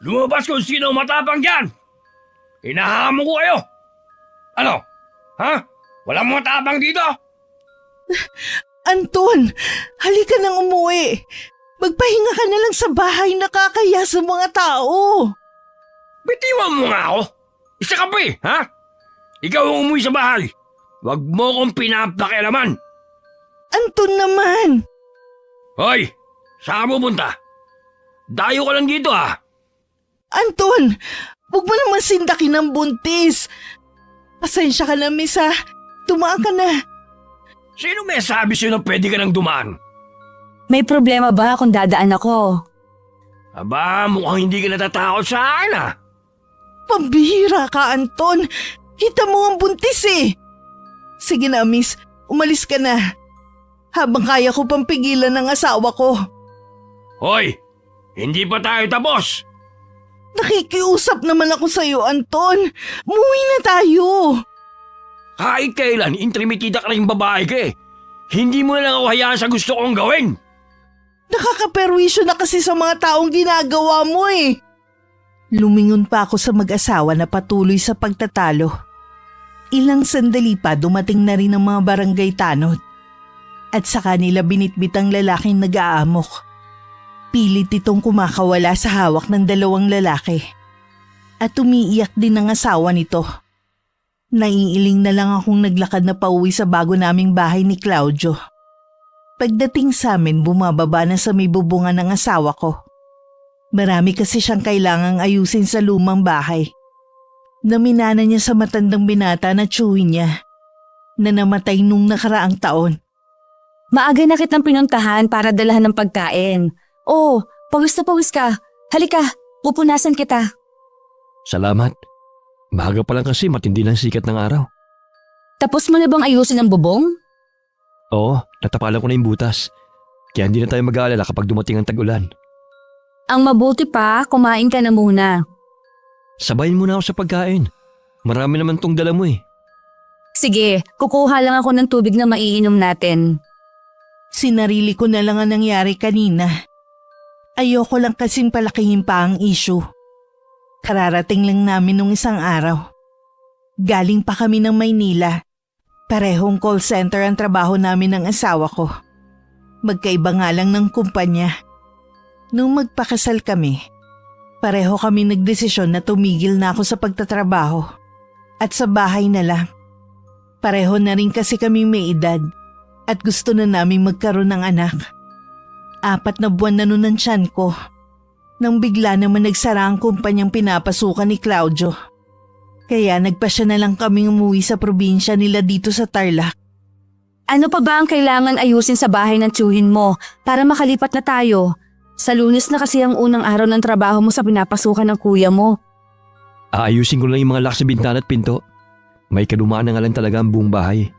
Lumabas kung sino matapang dyan! Hinahamon ko kayo! Ano? Ha? Walang matapang dito? Anton, halika nang umuwi. Magpahinga ka na lang sa bahay, nakakaya sa mga tao. Bitiwan mo nga ako! Isa ka pa ha? Ikaw ang umuwi sa bahay. Huwag mo kong pinapakialaman. Anton naman. Hoy! Saan mo punta? Dayo ka lang dito Anton, huwag mo naman sindakin ng buntis. Pasensya ka na, miss ha. Tumaan ka na. Sino may sabi sa'yo na pwede ka nang dumaan? May problema ba kung dadaan ako? Aba, mukhang hindi ka natatakot sa akin Pambihira ka, Anton. Kita mo ang buntis eh. Sige na, miss. Umalis ka na. Habang kaya ko pang pigilan ng asawa ko. Hoy! Hindi pa tayo tapos! Nakikiusap naman ako sa'yo, Anton. Umuwi na tayo. Kahit kailan, intrimitida ka rin babae ka Hindi mo na lang ako hayaan sa gusto kong gawin. Nakakaperwisyo na kasi sa mga taong ginagawa mo eh. Lumingon pa ako sa mag-asawa na patuloy sa pagtatalo. Ilang sandali pa dumating na rin ang mga barangay tanod. At sa kanila binitbit ang lalaking nag-aamok. Pilit itong kumakawala sa hawak ng dalawang lalaki. At umiiyak din ang asawa nito. Naiiling na lang akong naglakad na pauwi sa bago naming bahay ni Claudio. Pagdating sa amin, bumababa na sa may bubungan ng asawa ko. Marami kasi siyang kailangang ayusin sa lumang bahay. Naminana niya sa matandang binata na tiyuhin niya na namatay nung nakaraang taon. Maaga na kitang pinuntahan para dalahan ng pagkain. Oh, pawis na pawis ka. Halika, pupunasan kita. Salamat. Maaga pa lang kasi matindi ng sikat ng araw. Tapos mo na bang ayusin ang bubong? Oo, natapalan ko na yung butas. Kaya hindi na tayo mag-aalala kapag dumating ang tag-ulan. Ang mabuti pa, kumain ka na muna. Sabayin mo na ako sa pagkain. Marami naman tong dala mo Sige, kukuha lang ako ng tubig na maiinom natin. Sinarili ko na lang ang nangyari kanina. Ayoko lang kasing palakihin pa ang issue. Kararating lang namin nung isang araw. Galing pa kami ng Maynila. Parehong call center ang trabaho namin ng asawa ko. Magkaiba nga lang ng kumpanya. Nung magpakasal kami, pareho kami nagdesisyon na tumigil na ako sa pagtatrabaho. At sa bahay na lang. Pareho na rin kasi kami may edad. At gusto na naming magkaroon ng anak. 4 na buwan na nun ang tiyan ko. Nang bigla naman nagsara ang kumpanyang pinapasukan ni Claudio. Kaya nagpasya na lang kaming umuwi sa probinsya nila dito sa Tarlac. Ano pa ba ang kailangan ayusin sa bahay ng tiyuhin mo para makalipat na tayo? Sa Lunes na kasi ang unang araw ng trabaho mo sa pinapasukan ng kuya mo. Aayusin ko lang yung mga lock sa bintana at pinto. May kalumaan na nga lang talaga ang buong bahay.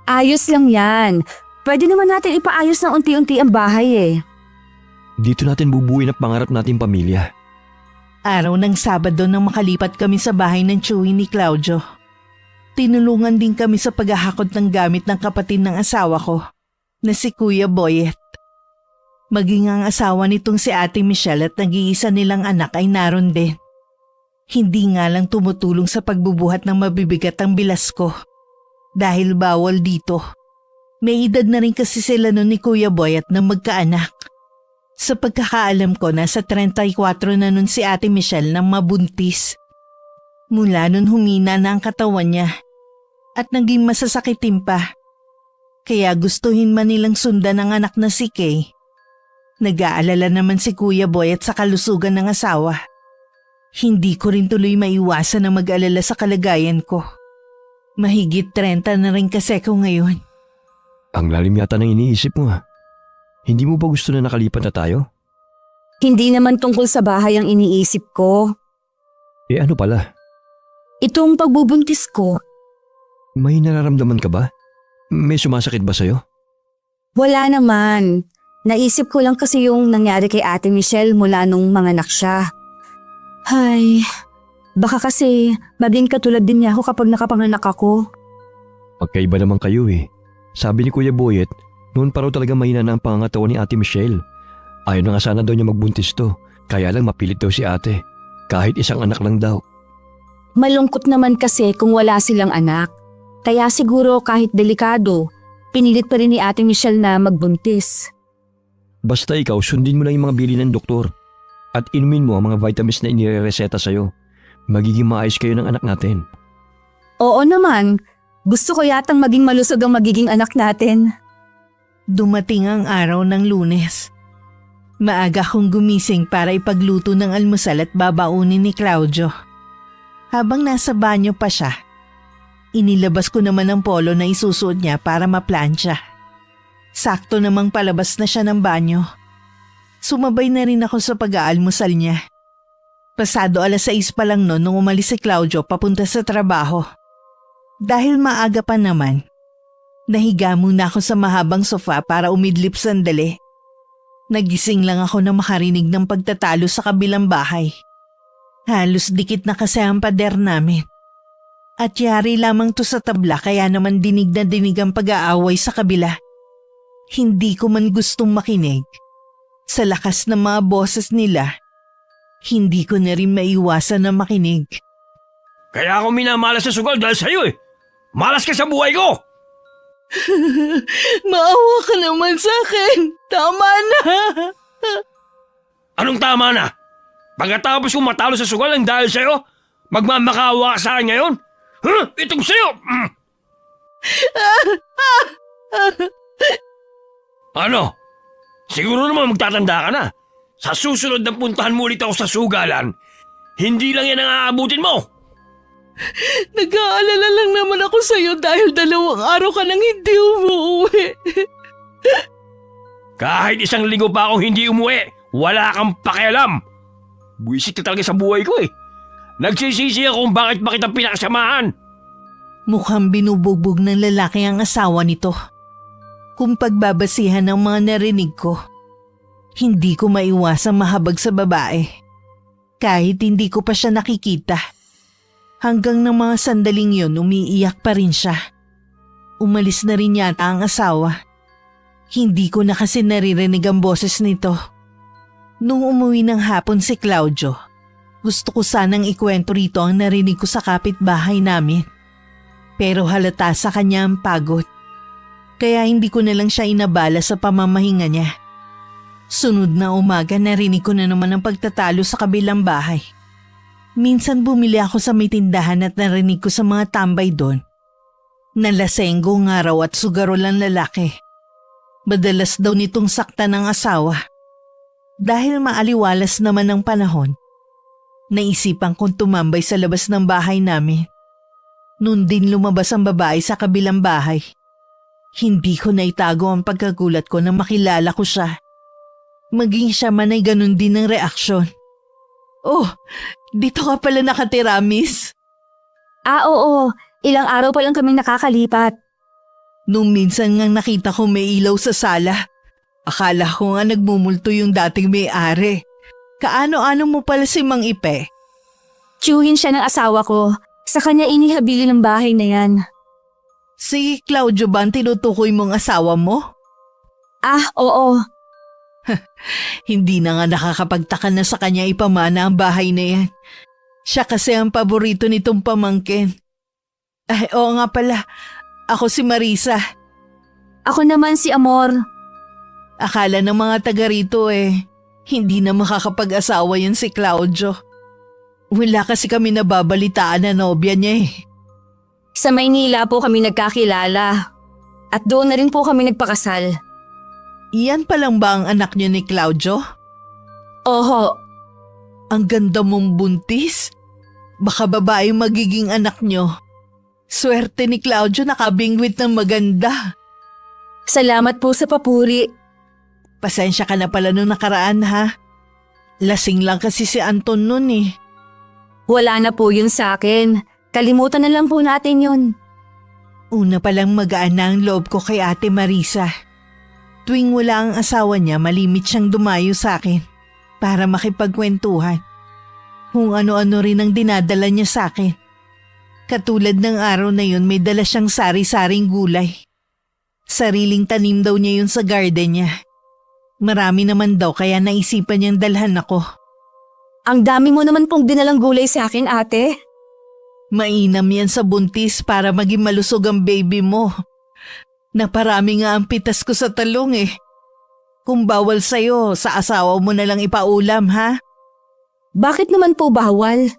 Ayos lang yan. Pwede naman natin ipaayos ng unti-unti ang bahay Dito natin bubuuin ang pangarap nating pamilya. Araw ng Sabado nang makalipat kami sa bahay ng tiyuhin ni Claudio. Tinulungan din kami sa paghahakot ng gamit ng kapatid ng asawa ko, na si Kuya Boyet. Maging ang asawa nitong si Ate Michelle at nag-iisa nilang anak ay naroon din. Hindi nga lang tumutulong sa pagbubuhat ng mabibigat ang bilas ko. Dahil bawal dito. May edad na rin kasi sila noon ni Kuya Boyet na magkaanak. Sa pagkakaalam ko, nasa 34 na nun si Ate Michelle nang mabuntis. Mula nun humina na ang katawan niya at naging masasakitin pa. Kaya gustuhin man nilang sundan ang anak na si Kay. Nag-aalala naman si Kuya Boyet sa kalusugan ng asawa. Hindi ko rin tuloy maiwasan na mag-alala sa kalagayan ko. Mahigit 30 na rin kasi ko ngayon. Ang lalim yata ng iniisip mo Hindi mo ba gusto na nakalipat na tayo? Hindi naman tungkol sa bahay ang iniisip ko. Ano pala? Itong pagbubuntis ko. May nararamdaman ka ba? May sumasakit ba sa'yo? Wala naman. Naisip ko lang kasi yung nangyari kay Ate Michelle mula nung manganak siya. Hay, baka kasi maging katulad din niya ako kapag nakapanganak ako. Magkaiba naman kayo Sabi ni Kuya Boyet, noon pa raw talaga mahina na ang pangangatawan ni Ate Michelle. Ayaw na nga sana daw niya magbuntis to Kaya lang mapilit daw si ate. Kahit isang anak lang daw. Malungkot naman kasi kung wala silang anak. Kaya siguro kahit delikado, pinilit pa rin ni Ate Michelle na magbuntis. Basta ikaw, sundin mo lang yung mga bili ng doktor. At inumin mo ang mga vitamins na inirereseta sa'yo. Magiging maayos kayo ng anak natin. Oo naman, gusto ko yatang maging malusog ang magiging anak natin. Dumating ang araw ng Lunes. Maaga kong gumising para ipagluto ng almusal at babaunin ni Claudio. Habang nasa banyo pa siya, inilabas ko naman ang polo na isusuot niya para maplansya. Sakto namang palabas na siya ng banyo. Sumabay na rin ako sa pag-aalmusal niya. Pasado 6:00 pa lang noon nung umalis si Claudio papunta sa trabaho. Dahil maaga pa naman, nahiga muna ako sa mahabang sofa para umidlip sandali. Nagising lang ako na makarinig ng pagtatalo sa kabilang bahay. Halos dikit na kasi ang pader namin. At yari lamang to sa tabla kaya naman dinig na dinig ang pag-aaway sa kabila. Hindi ko man gustong makinig. Sa lakas ng mga boses nila, hindi ko na rin maiwasan na makinig. Kaya ako minamalas sa sugal dahil sa'yo eh. Malas ka sa buhay ko! Maawa ka naman sa akin. Tama na. Anong tama na? Pagkatapos kong matalo sa sugal ng dahil sa'yo, magmamakaawa ka sa akin ngayon? Itong sa'yo! Ano? Siguro naman magtatanda ka na. Sa susunod na puntahan mo ulit ako sa sugalan, hindi lang yan ang aabutin mo. Nag-aalala lang naman ako sa'yo dahil 2 araw ka nang hindi umuwi. Kahit 1 linggo pa akong hindi umuwi, wala kang pakialam. Buwisit ka talaga sa buhay ko eh. Nagsisisi ako kung bakit ba kita pinakasamahan. Mukhang binubugbog ng lalaki ang asawa nito. Kung pagbabasihan ng mga narinig ko, hindi ko maiwasang mahabag sa babae. Kahit hindi ko pa siya nakikita. Hanggang ng mga sandaling yun, umiiyak pa rin siya. Umalis na rin yata ang asawa. Hindi ko na kasi naririnig ang boses nito. Nung umuwi ng hapon si Claudio, gusto ko sanang ikwento rito ang narinig ko sa kapitbahay namin. Pero halata sa kanya ang pagod. Kaya hindi ko na lang siya inabala sa pamamahinga niya. Sunod na umaga narinig ko na naman ang pagtatalo sa kabilang bahay. Minsan bumili ako sa may tindahan at narinig ko sa mga tambay doon. Nalasenggo nga raw at sugarol ang lalaki. Madalas daw nitong sakta ng asawa. Dahil maaliwalas naman ang panahon, naisipan kong tumambay sa labas ng bahay namin. Noon din lumabas ang babae sa kabilang bahay. Hindi ko naitago ang pagkagulat ko nang makilala ko siya. Maging siya man ay ganun din ang reaksyon. Oh, dito ka pala nakatira, miss. Oo. Ilang araw pa lang kaming nakakalipat. Nung minsan nga nakita ko may ilaw sa sala, akala ko nga nagmumulto yung dating may-ari. Kaano-ano mo pala si Mang Ipe? Tiyuhin siya ng asawa ko. Sa kanya inihabili ng bahay na yan. Si Claudio ba ang tinutukoy mong asawa mo? Oo. Hindi na nga nakakapagtaka na sa kanya ipamana ang bahay na yan. Siya kasi ang paborito nitong pamangkin. Ay, oo nga pala. Ako si Marisa. Ako naman si Amor. Akala ng mga taga rito hindi na makakapag-asawa yan si Claudio. Wala kasi kami nababalitaan na nobya niya eh. Sa Maynila po kami nagkakilala. At doon na rin po kami nagpakasal. Iyan pa lang ba ang anak niyo ni Claudio? Oho. Ang ganda mong buntis. Baka babae magiging anak niyo. Swerte ni Claudio nakabingwit ng maganda. Salamat po sa papuri. Pasensya ka na pala nung nakaraan ha. Lasing lang kasi si Anton nun eh. Wala na po yun sa akin. Kalimutan na lang po natin yun. Una palang magaan na ang loob ko kay Ate Marisa. Tuwing wala ang asawa niya, malimit siyang dumayo sa akin para makipagkwentuhan. Kung ano-ano rin ang dinadala niya sa akin. Katulad ng araw na yun, may dala siyang sari-saring gulay. Sariling tanim daw niya yun sa garden niya. Marami naman daw kaya naisipan niyang dalhan ako. Ang dami mo naman pong dinalang gulay sa akin, ate. Mainam yan sa buntis para maging malusog ang baby mo. Naparami nga ang pitas ko sa talong eh. Kung bawal sa'yo, sa asawa mo na lang ipaulam ha? Bakit naman po bawal?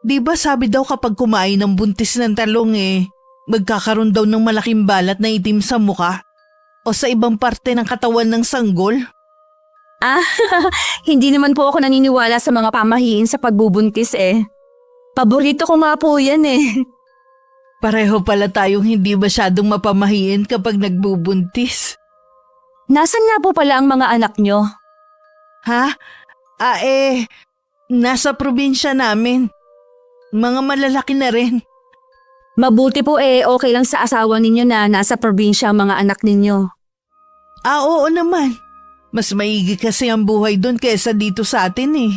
Di ba sabi daw kapag kumain ng buntis ng talong magkakaroon daw ng malaking balat na itim sa muka? O sa ibang parte ng katawan ng sanggol? Hindi naman po ako naniniwala sa mga pamahiin sa pagbubuntis eh. Paborito ko nga po yan eh. Pareho pala tayong hindi masyadong mapamahiin kapag nagbubuntis. Nasaan nga po pala ang mga anak nyo? Ha? Nasa probinsya namin. Mga malalaki na rin. Mabuti po okay lang sa asawa ninyo na nasa probinsya ang mga anak ninyo. Oo naman. Mas maigi kasi ang buhay doon kaysa dito sa atin eh.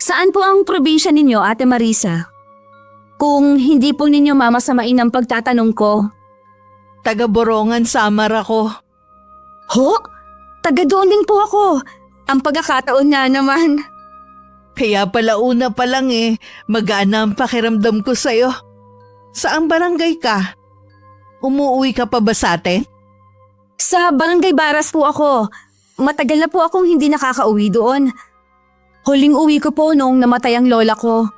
Saan po ang probinsya ninyo, Ate Marisa? Kung hindi po ninyo mamasamain ang pagtatanong ko. Taga Borongan, Samar ako. Ho? Taga doon din po ako. Ang pagkakataon nga naman. Kaya pala una pa lang magana ang pakiramdam ko sa'yo. Saang barangay ka? Umuwi ka pa ba sa atin? Sa Barangay Baras po ako. Matagal na po akong hindi nakakauwi doon. Huling uwi ko po noong namatay ang lola ko.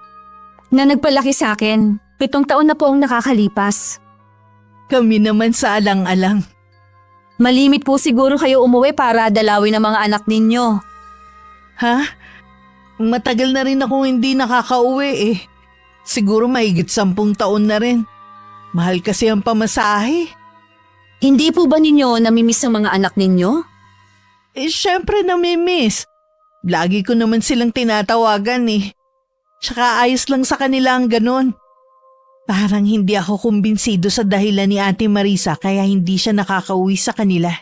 Na nagpalaki sa akin. 7 taon na po ang nakakalipas. Kami naman sa alang-alang. Malimit po siguro kayo umuwi para dalawin ang mga anak ninyo. Ha? Matagal na rin akong hindi nakakauwi. Siguro mahigit 10 taon na rin. Mahal kasi ang pamasahe. Hindi po ba ninyo namimiss ang mga anak ninyo? Syempre namimiss. Lagi ko naman silang tinatawagan Tsaka ayos lang sa kanila ang ganon. Parang hindi ako kumbinsido sa dahilan ni Ate Marisa kaya hindi siya nakakauwi sa kanila.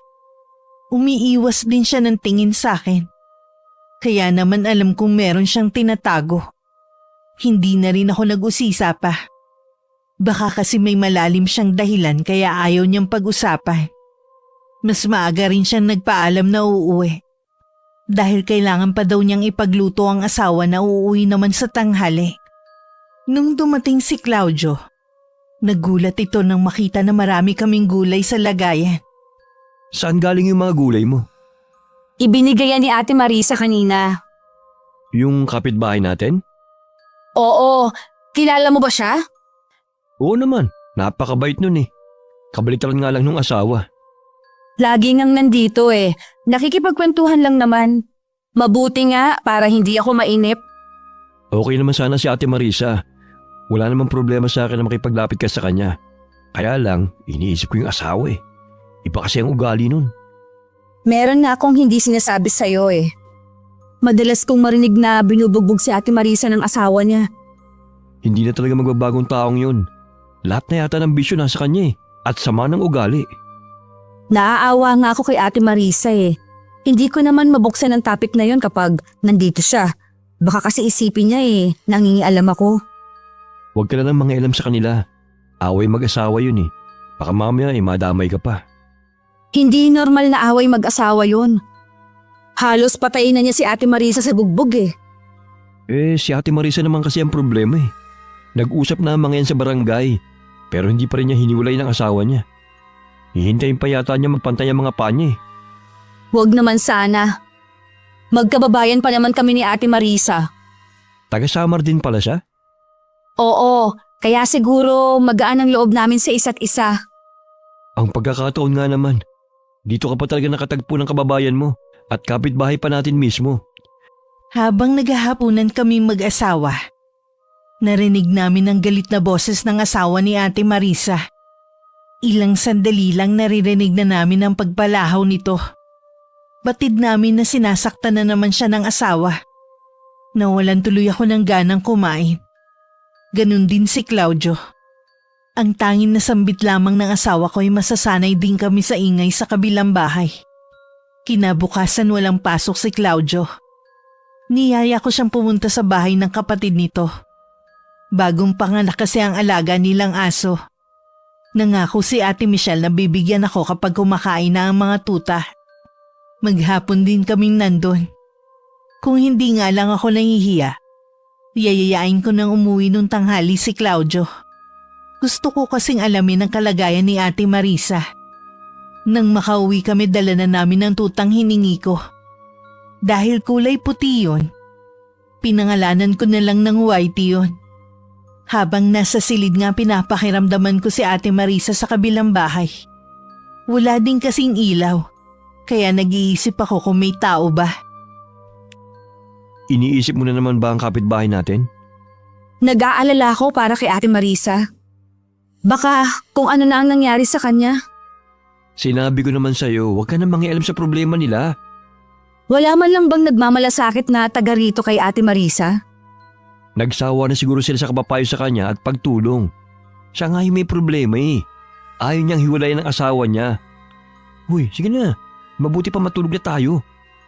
Umiiwas din siya ng tingin sa akin. Kaya naman alam kong meron siyang tinatago. Hindi na rin ako nag-usisa pa. Baka kasi may malalim siyang dahilan kaya ayaw niyang pag-usapan. Mas maaga rin siyang nagpaalam na uuwi. Dahil kailangan pa daw niyang ipagluto ang asawa na uuwi naman sa tanghali. Nung dumating si Claudio, nagulat ito nang makita na marami kaming gulay sa lagayan. Saan galing yung mga gulay mo? Ibinigay yan ni Ate Marisa kanina. Yung kapitbahay natin? Oo, kilala mo ba siya? Oo naman, napakabait nun Kabaliktaran nga lang nung asawa. Lagi ngang nandito Nakikipagkwentuhan lang naman. Mabuti nga para hindi ako mainip. Okay naman sana si Ate Marisa. Wala namang problema sa akin na makipaglapit ka sa kanya. Kaya lang, iniisip ko yung asawa Iba kasi ang ugali nun. Meron na akong hindi sinasabi sa'yo Madalas kong marinig na binubugbog si Ate Marisa ng asawa niya. Hindi na talaga magbabagong taong yun. Lahat na yata ng bisyo nasa kanya at sama ng ugali. Naaawa nga ako kay Ate Marisa Hindi ko naman mabuksan ang topic na yon kapag nandito siya. Baka kasi isipin niya nangingialam ako. Huwag ka na nang mangialam sa kanila. Away mag-asawa yun Baka mamaya madamay ka pa. Hindi normal na away mag-asawa yon. Halos patayin na niya si Ate Marisa sa bugbog Si Ate Marisa naman kasi ang problema Nag-usap na mga yan sa barangay. Pero hindi pa rin niya hiniwalay ng asawa niya. Hihintayin pa yata niya magpantay ang mga panya Huwag naman sana. Magkababayan pa naman kami ni Ate Marisa. Taga-Samar din pala siya? Oo, kaya siguro magaan ang loob namin sa isa't isa. Ang pagkakataon nga naman. Dito ka pa talaga nakatagpo ng kababayan mo at kapitbahay pa natin mismo. Habang naghahapunan kami mag-asawa, narinig namin ang galit na boses ng asawa ni Ate Marisa. Ilang sandali lang naririnig na namin ang pagpalahaw nito. Batid namin na sinasaktan na naman siya ng asawa. Nawalan tuloy ako ng ganang kumain. Ganun din si Claudio. Ang tanging na sambit lamang ng asawa ko ay masasanay din kami sa ingay sa kabilang bahay. Kinabukasan walang pasok si Claudio. Niyaya ko siyang pumunta sa bahay ng kapatid nito. Bagong panganak kasi ang alaga nilang aso. Nangako si Ate Michelle na bibigyan ako kapag kumakain na ang mga tuta. Maghapon din kaming nandun. Kung hindi nga lang ako nahihiya, yayayain ko nang umuwi nung tanghali si Claudio. Gusto ko kasing alamin ang kalagayan ni Ate Marisa. Nang makauwi kami, dala na namin ang tutang hiningi ko. Dahil kulay puti yun, pinangalanan ko na lang ng Whitey yun. Habang nasa silid nga, pinapakiramdaman ko si Ate Marisa sa kabilang bahay. Wala din kasing ilaw, kaya nag-iisip ako kung may tao ba. Iniisip mo na naman ba ang kapitbahay natin? Nag-aalala ako para kay Ate Marisa. Baka kung ano na ang nangyari sa kanya. Sinabi ko naman sa'yo, huwag ka na mangialam sa problema nila. Wala man lang bang nagmamalasakit na taga rito kay Ate Marisa? Nagsawa na siguro sila sa kapapayo sa kanya at pagtulong. Siya nga yung may problema eh. Ayaw niyang hiwalayan ng asawa niya. Uy, sige na. Mabuti pa matulog na tayo.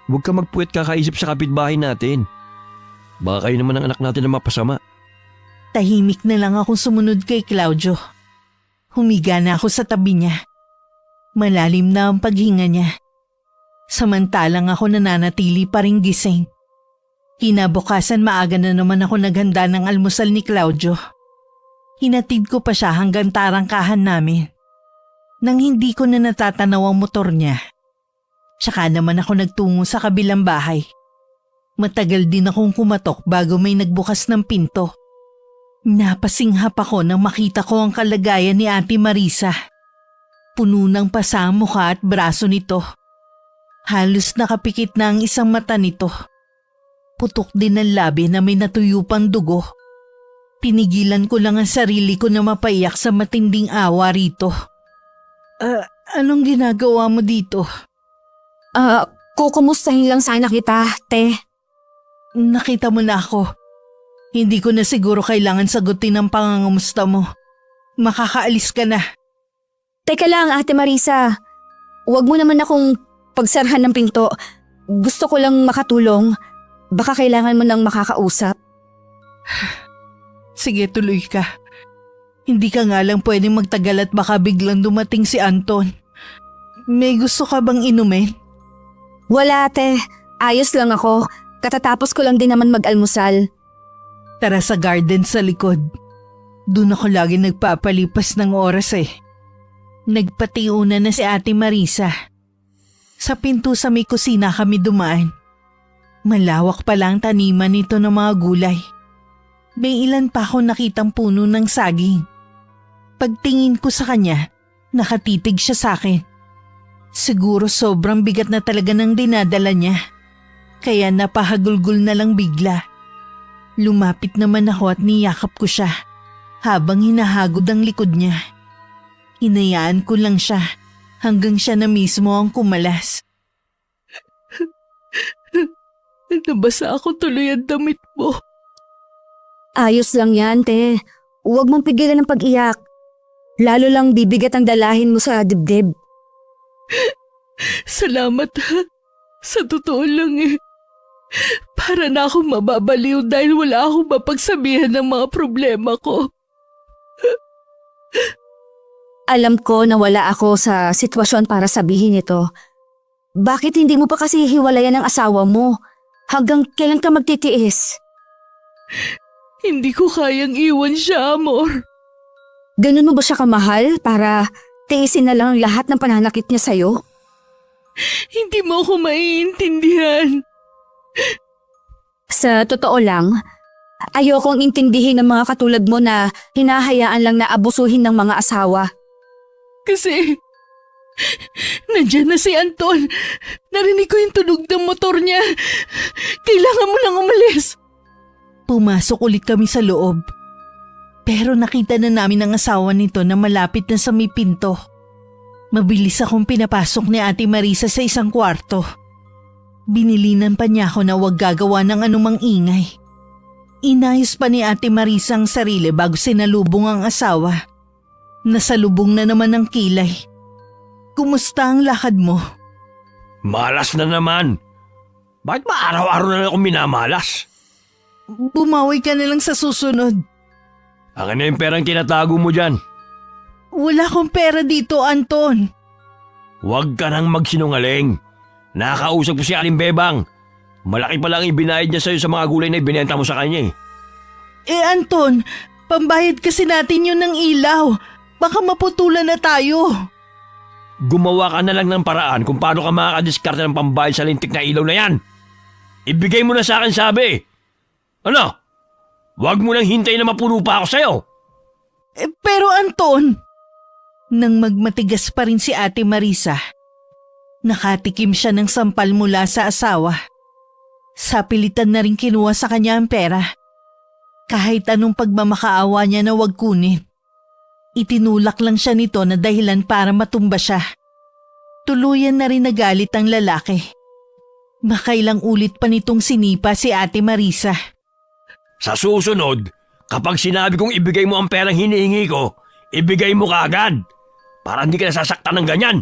Huwag ka magpuwet kakaisip sa kapitbahay natin. Baka kayo naman ang anak natin na mapasama. Tahimik na lang akong sumunod kay Claudio. Humiga na ako sa tabi niya. Malalim na ang paghinga niya. Samantalang ako nananatili pa ring gising. Kinabukasan, maaga na naman ako naghanda ng almusal ni Claudio. Hinatid ko pa siya hanggang tarangkahan namin. Nang hindi ko na natatanaw ang motor niya, tsaka naman ako nagtungo sa kabilang bahay. Matagal din akong kumatok bago may nagbukas ng pinto. Napasinghap ako nang makita ko ang kalagayan ni Ate Marisa. Puno ng pasa ang mukha at braso nito. Halos nakapikit na ang isang mata nito. Putok din ang labi na may natuyo pang dugo. Tinigilan ko lang ang sarili ko na mapaiyak sa matinding awa rito. Anong ginagawa mo dito? Kukumustahin lang sana kita, te. Nakita mo na ako. Hindi ko na siguro kailangan sagutin ang pangangamusta mo. Makakaalis ka na. Teka lang, Ate Marisa. Huwag mo naman akong pagsarhan ng pinto. Gusto ko lang makatulong. Baka kailangan mo nang makakausap. Sige, tuloy ka. Hindi ka nga lang pwedeng magtagal at baka biglang dumating si Anton. May gusto ka bang inumin? Wala, te. Ayos lang ako. Katatapos ko lang din naman mag-almusal. Tara sa garden sa likod. Doon ako lagi nagpapalipas ng oras eh. Nagpatiuna na si Ate Marisa. Sa pinto sa may kusina kami dumaan. Malawak pa lang taniman nito ng mga gulay. May ilan pa ako nakitang puno ng saging. Pagtingin ko sa kanya, nakatitig siya sa akin. Siguro sobrang bigat na talaga ng dinadala niya. Kaya napahagulgol na lang bigla. Lumapit naman ako at niyakap ko siya habang hinahagod ang likod niya. Hinayaan ko lang siya hanggang siya na mismo ang kumalas. Nabasa ako tuloy ang damit mo. Ayos lang yan, te. Huwag mong pigilan ng pag-iyak. Lalo lang bibigat ang dalahin mo sa dibdib. Salamat ha. Sa totoo lang eh. Para na akong mababaliw dahil wala akong mapagsabihan ng mga problema ko. Alam ko na wala ako sa sitwasyon para sabihin ito. Bakit hindi mo pa kasi hiwalayan ang asawa mo? Hanggang kailan ka magtitiis? Hindi ko kayang iwan siya, amor. Ganun mo ba siya kamahal para tiisin na lang lahat ng pananakit niya sa'yo? Hindi mo ako maiintindihan. Sa totoo lang, ayokong intindihin ng mga katulad mo na hinahayaan lang na abusuhin ng mga asawa. Kasi nandiyan na si Anton. Narinig ko yung tunog ng motor niya. Kailangan mo lang umalis. Pumasok ulit kami sa loob. Pero nakita na namin ang asawa nito na malapit na sa may pinto. Mabilis akong pinapasok ni Ate Marisa sa isang kwarto. Binilinan pa niya ako na huwag gagawa ng anumang ingay. Inayos pa ni Ate Marisa ang sarili bago sinalubong ang asawa. Nasalubong na naman ng kilay. Kumusta ang lakad mo? Malas na naman. Bakit ba araw-araw na lang akong minamalas? Bumawi ka na lang sa susunod. Akin na yung perang tinatago mo dyan. Wala akong pera dito, Anton. Huwag ka nang magsinungaling. Nakausap ko si Aling Bebang. Malaki pa lang ibinayad niya sa'yo sa mga gulay na ibinenta mo sa kanya eh. Anton, pambayad kasi natin yun ng ilaw. Baka maputulan na tayo. Gumawa ka na lang ng paraan kung paano ka makakadiskarte ng pambayad sa lintik na ilaw na yan. Ibigay mo na sa akin sabi. Ano? Huwag mo nang hintayin na mapuno pa ako sa'yo. Pero Anton, nang magmatigas pa rin si Ate Marisa, nakatikim siya ng sampal mula sa asawa. Sa pilitan na rin kinuha sa kanya ang pera. Kahit anong pagmamakaawa niya na wag kunin. Itinulak lang siya nito na dahilan para matumba siya. Tuluyan na rin nagalit ang lalaki. Makailang ulit pa nitong sinipa si Ate Marisa. Sa susunod, kapag sinabi kong ibigay mo ang perang hinihingi ko, ibigay mo kaagad. Para hindi ka nasasaktan ng ganyan.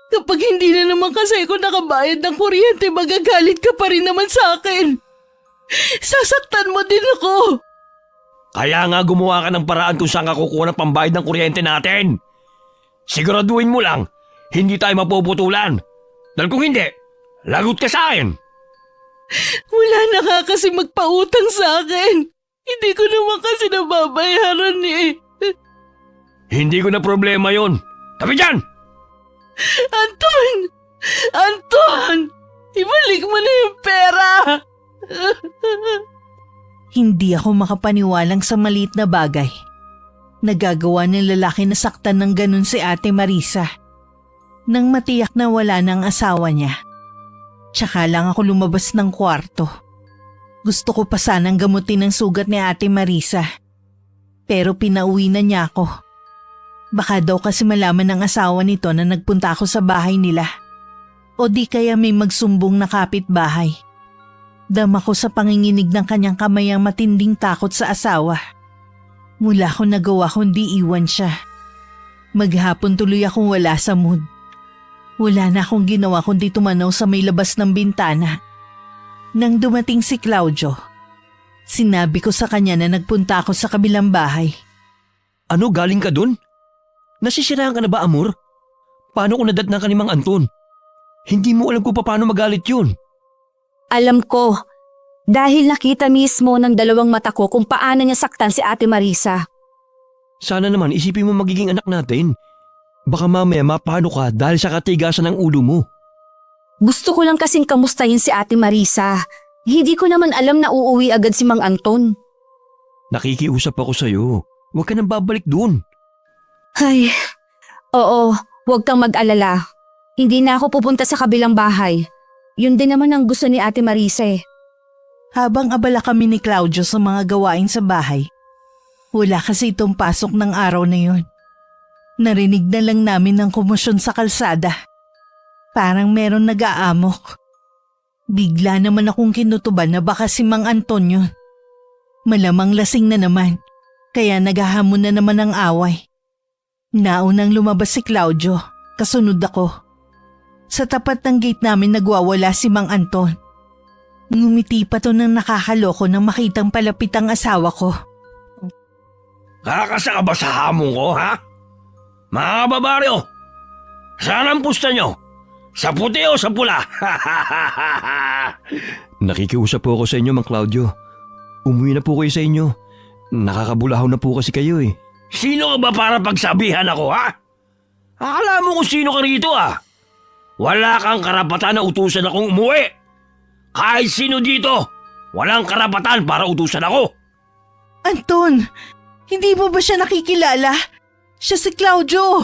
Kapag hindi na naman kasi ako nakabayad ng kuryente, magagalit ka pa rin naman sa akin. Sasaktan mo din ako. Kaya nga gumawa ka ng paraan kung saan ka kukuha ng pambayad ng kuryente natin. Siguraduhin mo lang, hindi tayo mapuputulan. Dahil kung hindi, lagot ka sa akin. Wala na ka kasi magpautang sa akin. Hindi ko naman kasi nababayaran eh. Hindi ko na problema yon. Tabi dyan! Anton! Anton! Ibalik mo na yung pera! Hindi ako makapaniwalang sa maliit na bagay. Nagagawa ng lalaki na saktan ng ganun si Ate Marisa. Nang matiyak na wala ng asawa niya, tsaka lang ako lumabas ng kwarto. Gusto ko pa sanang gamutin ang sugat ni Ate Marisa. Pero pinauwi na niya ako. Baka daw kasi malaman ng asawa nito na nagpunta ako sa bahay nila. O di kaya may magsumbong na kapitbahay. Dama ko sa panginginig ng kanyang kamay ang matinding takot sa asawa. Mula ko nagawa kundi iwan siya. Maghapon tuloy akong wala sa mood. Wala na akong ginawa kundi tumanaw sa may labas ng bintana. Nang dumating si Claudio, sinabi ko sa kanya na nagpunta ako sa kabilang bahay. Ano, galing ka dun? Nasisiraan ka na ba, Amor? Paano kung nadatnan ka ni Mang Anton? Hindi mo alam kung paano magalit yun. Alam ko, dahil nakita mismo ng dalawang mata ko kung paano niya saktan si Ate Marisa. Sana naman isipin mo magiging anak natin. Baka mamaya mapano ka dahil sa katigasan ng ulo mo. Gusto ko lang kasing kamustahin si Ate Marisa. Hindi ko naman alam na uuwi agad si Mang Anton. Nakikiusap ako sa'yo. Huwag ka nang babalik dun. Ay, oo, huwag kang mag-alala. Hindi na ako pupunta sa kabilang bahay. Yun din naman ang gusto ni Ate Marisa eh. Habang abala kami ni Claudio sa mga gawain sa bahay, wala kasi itong pasok ng araw na yun. Narinig na lang namin ng komosyon sa kalsada. Parang meron nag-aamok. Bigla naman akong kinutuban na baka si Mang Anton yun. Malamang lasing na naman, kaya naghahamon na naman ang away. Naunang lumabas si Claudio, kasunod ako. Sa tapat ng gate namin nagwawala si Mang Anton. Ngumiti pa to nang nakakaloko nang makitang palapit ang asawa ko. Kakasa ka ba sa hamon ko, ha? Mga kababaryo, saan ang pusta nyo? Sa puti o sa pula? Nakikiusap po ako sa inyo, Mang Claudio. Umuwi na po kayo sa inyo. Nakakabulahaw na po kasi kayo eh. Sino ka ba para pagsabihan ako, ha? Akala mo kung sino ka rito, ah? Wala kang karapatan na utusan akong umuwi. Kahit sino dito, walang karapatan para utusan ako. Anton, hindi mo ba siya nakikilala? Siya si Claudio.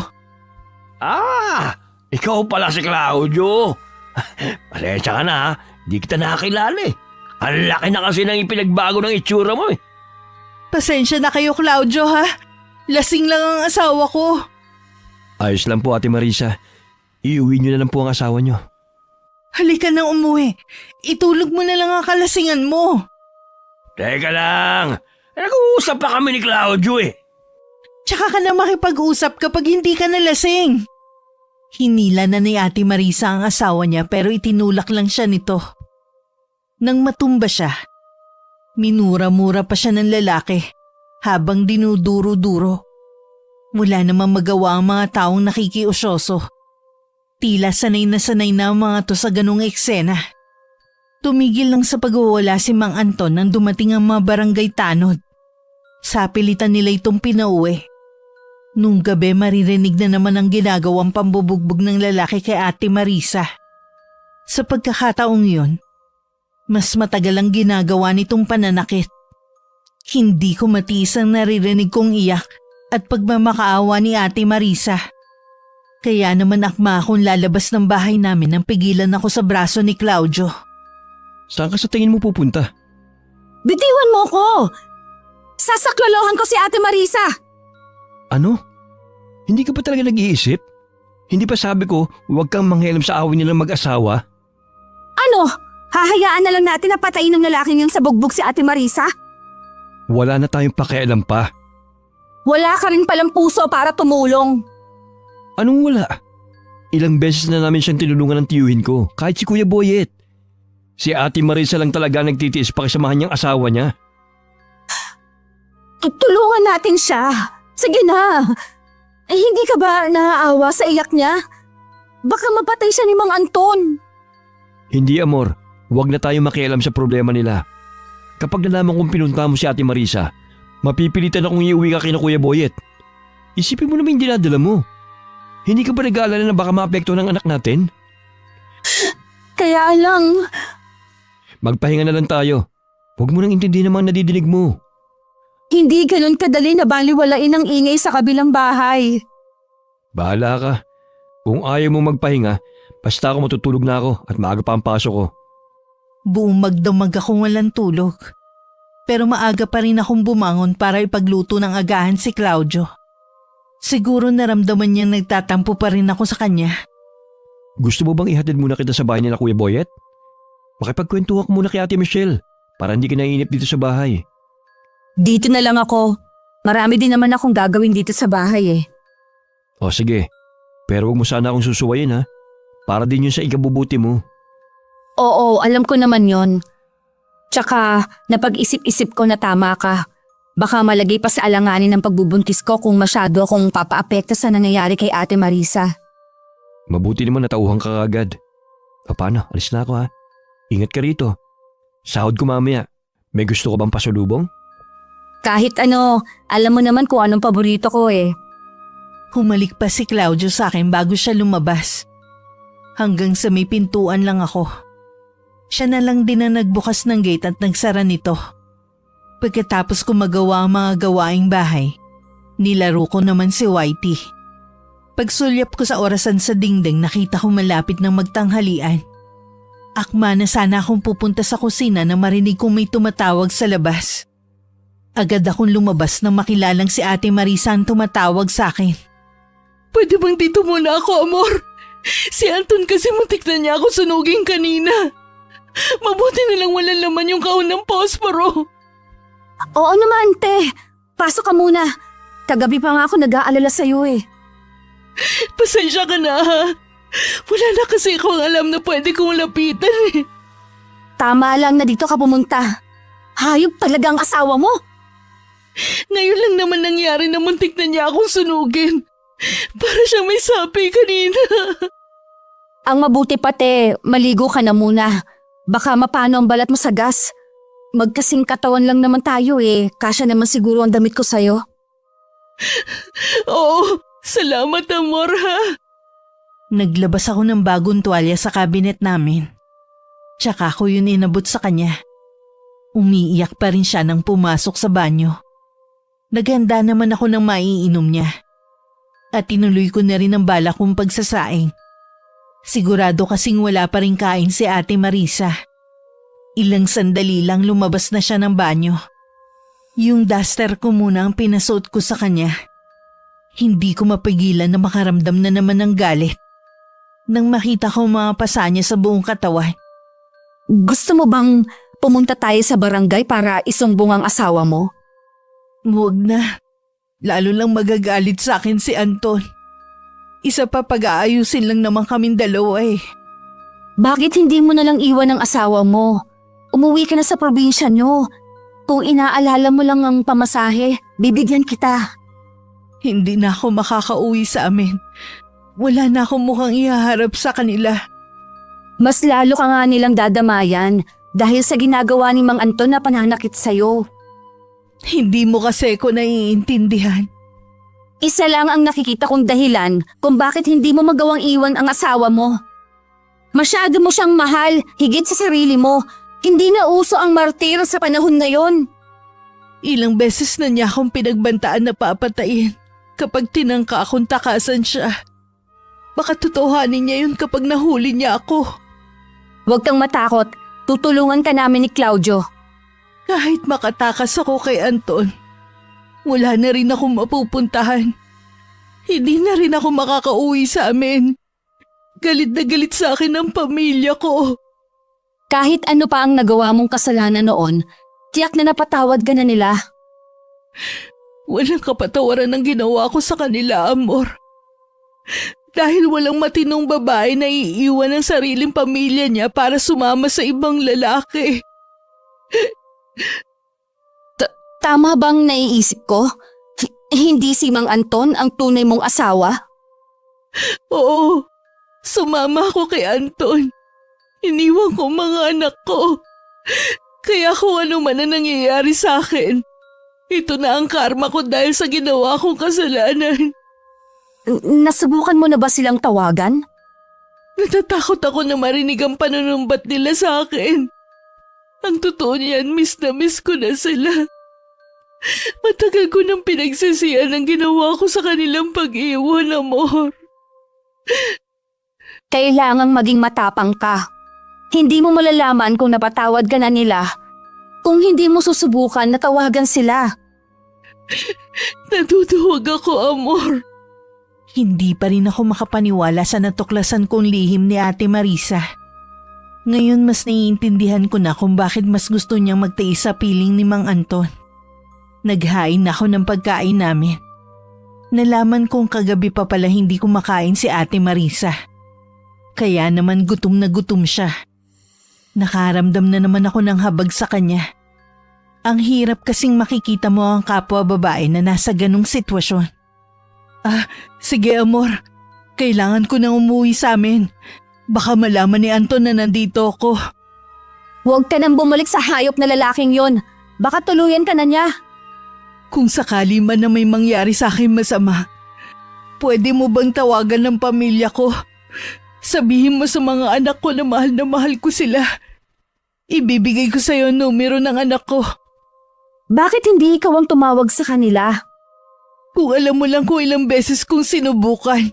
Ah, ikaw pala si Claudio. Pasensya ka na, ha? Di kita nakakilala eh. Ang laki na kasi nang ipinagbago ng itsura mo eh. Pasensya na kayo, Claudio, ha? Lasing lang ang asawa ko. Ayos lang po, Ate Marisa. Iuwi niyo na lang po ang asawa niyo. Halika nang umuwi. Itulog mo na lang ang kalasingan mo. Teka lang. Nag-uusap pa kami ni Claudio eh. Tsaka ka na makipag-usap kapag hindi ka nalasing. Hinila na ni Ate Marisa ang asawa niya pero itinulak lang siya nito. Nang matumba siya, minura-mura pa siya ng lalaki habang dinuduro-duro. Wala namang magawa ang mga taong nakikiusyoso. Tila sanay na ang mga to sa ganung eksena. Tumigil lang sa pagwawala si Mang Anton nang dumating ang mga barangay tanod. Sa pilitan nila itong pinauwi. Nung gabi maririnig na naman ang ginagawang pambubugbog ng lalaki kay Ate Marisa. Sa pagkakataong yun, mas matagal ang ginagawa nitong pananakit. Hindi ko matiis ang naririnig kong iyak at pagmamakaawa ni Ate Marisa. Kaya naman akma akong lalabas ng bahay namin nang pigilan ako sa braso ni Claudio. Saan ka sa tingin mo pupunta? Bitiwan mo ko! Sasaklolohan ko si Ate Marisa! Ano? Hindi ka pa talaga nag-iisip? Hindi pa sabi ko huwag kang manghialam sa away nilang mag-asawa? Ano? Hahayaan na lang natin na patayin ng lalaking yung sa bugbog si Ate Marisa? Wala na tayong pakialam pa. Wala ka rin palang puso para tumulong. Anong wala? Ilang beses na namin siyang tinulungan ng tiyuhin ko, kahit si Kuya Boyet. Si Ate Marisa lang talaga nagtitiis pakisamahan niyang asawa niya. Tutulungan natin siya. Sige na. Hindi ka ba naaawa sa iyak niya? Baka mapatay siya ni Mang Anton. Hindi, amor. Huwag na tayo makialam sa problema nila. Kapag nalaman kong pinunta mo si Ate Marisa, mapipilitan akong iuwi ka kina Kuya Boyet. Isipin mo naman yung dinadala mo. Hindi ka ba nag-aalala na baka maapektuhan ng anak natin? Kaya lang... Magpahinga na lang tayo. Huwag mo nang intindihin ang mga nadidinig mo. Hindi ganun kadali na baliwalain ang ingay sa kabilang bahay. Bahala ka. Kung ayaw mo magpahinga, basta ako matutulog na ako at maaga pa ang pasok ko. Buong magdamag akong walang tulog. Pero maaga pa rin akong bumangon para ipagluto ng agahan si Claudio. Siguro naramdaman niyang nagtatampo pa rin ako sa kanya. Gusto mo bang ihatid muna kita sa bahay nila Kuya Boyet? Makipagkwentuhan ko muna kay Ate Michelle para hindi ka naiinip dito sa bahay. Dito na lang ako. Marami din naman akong gagawin dito sa bahay eh. O sige, pero huwag mo sana akong susuwayin ha. Para din yun sa ikabubuti mo. Oo, alam ko naman yon. Tsaka napag-isip-isip ko na tama ka. Baka malagay pa sa alanganin ng pagbubuntis ko kung masyado akong papaapekto sa nangyayari kay Ate Marisa. Mabuti naman natauhan ka agad. O paano, alis na ako ha. Ingat ka rito. Sahod ko mamaya. May gusto ko bang pasulubong? Kahit ano, alam mo naman kung anong paborito ko eh. Humalik pa si Claudio sa akin bago siya lumabas. Hanggang sa may pintuan lang ako. Siya na lang din ang nagbukas ng gate at nagsara nito. Pagkatapos ko magawa ang mga gawaing bahay, nilaro ko naman si Whitey. Pagsulyap ko sa orasan sa dingding, nakita ko malapit ng magtanghalian. Akma na sana akong pupunta sa kusina na marinig kong may tumatawag sa labas. Agad akong lumabas nang makilalang si Ate Marisa ang tumatawag sa akin. Pwede bang dito muna ako, amor? Si Anton kasi muntik na niya ako sunugin kanina. Mabuti na lang walang laman yung kahon ng posporo. Oo naman, te. Pasok ka muna. Kagabi pa nga ako nag-aalala sa'yo eh. Pasensya ka na ha. Wala na kasi akong alam na pwede kong lapitan eh. Tama lang na dito ka pumunta. Hayop talaga ang asawa mo. Ngayon lang naman nangyari na muntik na niya akong sunugin. Para siyang may sapi kanina. Ang mabuti pa, te, maligo ka na muna. Baka mapano ang balat mo sa gas. Magkasing katawan lang naman tayo eh. Kasya naman siguro ang damit ko sa'yo. Oo, salamat amor ha. Naglabas ako ng bagong tuwalya sa kabinet namin. Tsaka ko yun inabot sa kanya. Umiiyak pa rin siya nang pumasok sa banyo. Naghanda naman ako ng maiinom niya. At tinuloy ko na rin ang balak kong pagsasaing. Sigurado kasing wala pa rin kain si Ate Marisa. Ilang sandali lang lumabas na siya ng banyo. Yung duster ko muna ang pinasuot ko sa kanya. Hindi ko mapigilan na makaramdam na naman ng galit. Nang makita ko mga pasa niya sa buong katawan. Gusto mo bang pumunta tayo sa barangay para isumbong ang asawa mo? Huwag na. Lalo lang magagalit sa akin si Anton. Isa pa pag-aayusin lang naman kaming dalawa eh. Bakit hindi mo na lang iwan ang asawa mo? Umuwi ka na sa probinsya nyo. Kung inaalala mo lang ang pamasahe, bibigyan kita. Hindi na ako makakauwi sa amin. Wala na akong mukhang ihaharap sa kanila. Mas lalo ka nga nilang dadamayan dahil sa ginagawa ni Mang Anton na pananakit sa'yo. Hindi mo kasi ko naiintindihan. Isa lang ang nakikita kong dahilan kung bakit hindi mo magawang iwan ang asawa mo. Masyado mo siyang mahal, higit sa sarili mo. Hindi na uso ang martir sa panahon na yon. Ilang beses na niya akong pinagbantaan na papatayin kapag tinangka akong takasan siya. Baka totohanin niya yun kapag nahuli niya ako. Huwag kang matakot, tutulungan ka namin ni Claudio. Kahit makatakas ako kay Anton, wala na rin akong mapupuntahan. Hindi na rin ako makakauwi sa amin. Galit na galit sa akin ang pamilya ko. Kahit ano pa ang nagawa mong kasalanan noon, tiyak na napatawad ka na nila. Walang kapatawaran ang ginawa ko sa kanila, Amor. Dahil walang matinong babae na iiwan ang sariling pamilya niya para sumama sa ibang lalaki. Tama bang naiisip ko? Hindi si Mang Anton ang tunay mong asawa? Oo, sumama ako kay Anton. Iniwan ko mga anak ko. Kaya kung ano man ang nangyayari sa akin, ito na ang karma ko dahil sa ginawa kong kasalanan. Nasubukan mo na ba silang tawagan? Natatakot ako na marinig ang panunumbat nila sa akin. Ang totoo niyan, miss na miss ko na sila. Matagal ko nang pinagsisihan ang ginawa ko sa kanilang pag-iwan, Amor. Kailangang maging matapang ka. Hindi mo malalaman kung napatawad ka na nila kung hindi mo susubukan na tawagan sila. Natutuwag ako, Amor. Hindi pa rin ako makapaniwala sa natuklasan kong lihim ni Ate Marisa. Ngayon mas naiintindihan ko na kung bakit mas gusto niyang magtiis sa piling ni Mang Anton. Naghain ako ng pagkain namin. Nalaman kong kagabi pa pala hindi kumakain si Ate Marisa. Kaya naman gutom na gutom siya. Nakaramdam na naman ako ng habag sa kanya. Ang hirap kasing makikita mo ang kapwa babae na nasa ganong sitwasyon. Sige Amor. Kailangan ko na umuwi sa amin. Baka malaman ni Anton na nandito ako. Huwag ka nang bumalik sa hayop na lalaking yon. Baka tuluyan ka na niya. Kung sakali man na may mangyari sa akin masama, pwede mo bang tawagan ng pamilya ko? Sabihin mo sa mga anak ko na mahal ko sila. Ibibigay ko sa iyo ang numero ng anak ko. Bakit hindi ikaw ang tumawag sa kanila? Kung alam mo lang kung ilang beses kong sinubukan.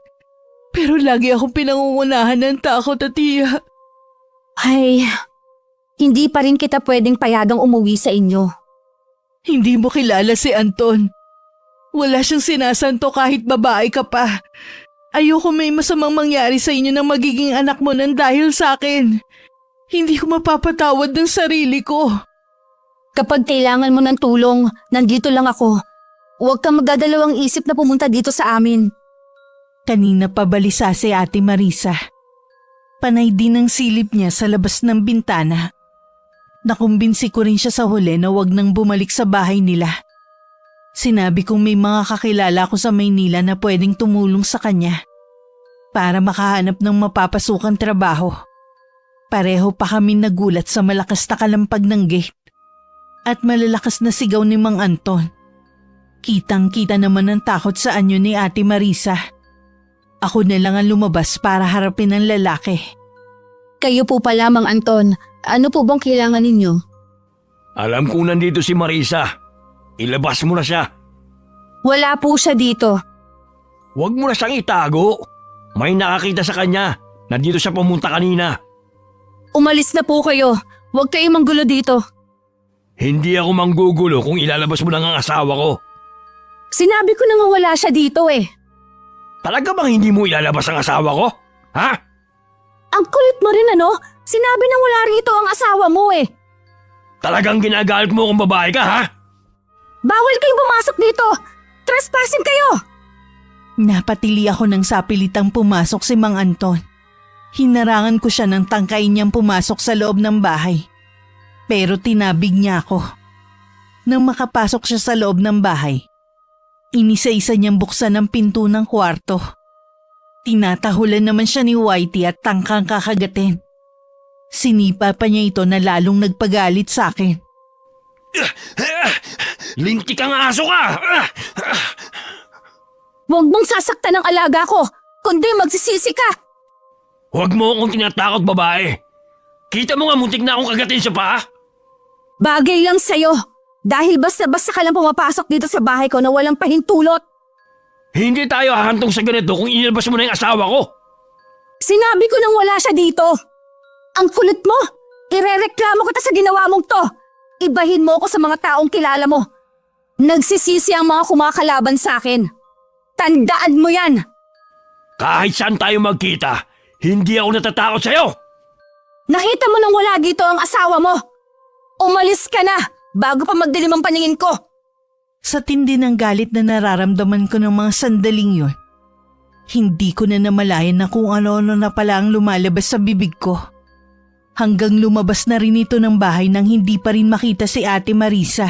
Pero lagi akong pinangungunahan ng takot at iya. Ay, hindi pa rin kita pwedeng payagang umuwi sa inyo. Hindi mo kilala si Anton. Wala siyang sinasanto kahit babae ka pa. Ayoko may masamang mangyari sa inyo ng magiging anak mo nang dahil sa akin. Hindi ko mapapatawad ng sarili ko. Kapag kailangan mo ng tulong, nandito lang ako. Huwag kang magdadalawang isip na pumunta dito sa amin. Kanina pa balisa si Ate Marisa. Panay din ang silip niya sa labas ng bintana. Nakumbinsi ko rin siya sa huli na wag nang bumalik sa bahay nila. Sinabi kong may mga kakilala ko sa Maynila na pwedeng tumulong sa kanya para makahanap ng mapapasukang trabaho. Pareho pa kami nagulat sa malakas na kalampag ng gate at malalakas na sigaw ni Mang Anton. Kitang-kita naman ang takot sa anyo ni Ate Marisa. Ako na lang ang lumabas para harapin ang lalaki. Kayo po pala, Mang Anton. Ano po bang kailangan ninyo? Alam kong nandito si Marisa. Ilabas mo na siya. Wala po siya dito. Huwag mo na siyang itago. May nakakita sa kanya. Nandito siya pumunta kanina. Umalis na po kayo. Huwag kayong manggulo dito. Hindi ako manggugulo kung ilalabas mo lang ang asawa ko. Sinabi ko na nga wala siya dito eh. Talaga bang hindi mo ilalabas ang asawa ko? Ha? Ang kulit mo rin ano? Sinabi na wala rito ang asawa mo eh. Talagang ginagalit mo kung babae ka, ha? Bawal kayong pumasok dito! Trespassing kayo! Napatili ako ng sapilitang pumasok si Mang Anton. Hinarangan ko siya ng tangkay niyang pumasok sa loob ng bahay. Pero tinabig niya ako. Nang makapasok siya sa loob ng bahay, inisa-isa niyang buksan ang pinto ng kwarto. Tinatahulan naman siya ni Whitey at tangkang kakagatin. Sinipa pa niya ito na lalong nagpagalit sa akin. Lintik kang aso ka! Huwag mong sasaktan ang alaga ko, kundi magsisisi ka. Huwag mo akong tinatakot, babae. Kita mo nga muntik na akong kagatin sa paa. Bagay lang sa'yo. Dahil basta-basta ka lang pumapasok dito sa bahay ko na walang pahintulot. Hindi tayo hahantong sa ganito kung inilabas mo na yung asawa ko. Sinabi ko nang wala siya dito. Ang kulit mo. Irereklamo kita sa ginawa mong to. Ibahin mo ako sa mga taong kilala mo. Nagsisisi ang mga kumakalaban sa akin. Tandaan mo yan. Kahit saan tayo magkita, hindi ako natatakot sa'yo. Nakita mo nang wala dito ang asawa mo. Umalis ka na bago pa magdilim ang paningin ko. Sa tindi ng galit na nararamdaman ko ng mga sandaling yun, hindi ko na namalayan na kung ano-ano na pala ang lumalabas sa bibig ko. Hanggang lumabas na rin ito ng bahay nang hindi pa rin makita si Ate Marisa.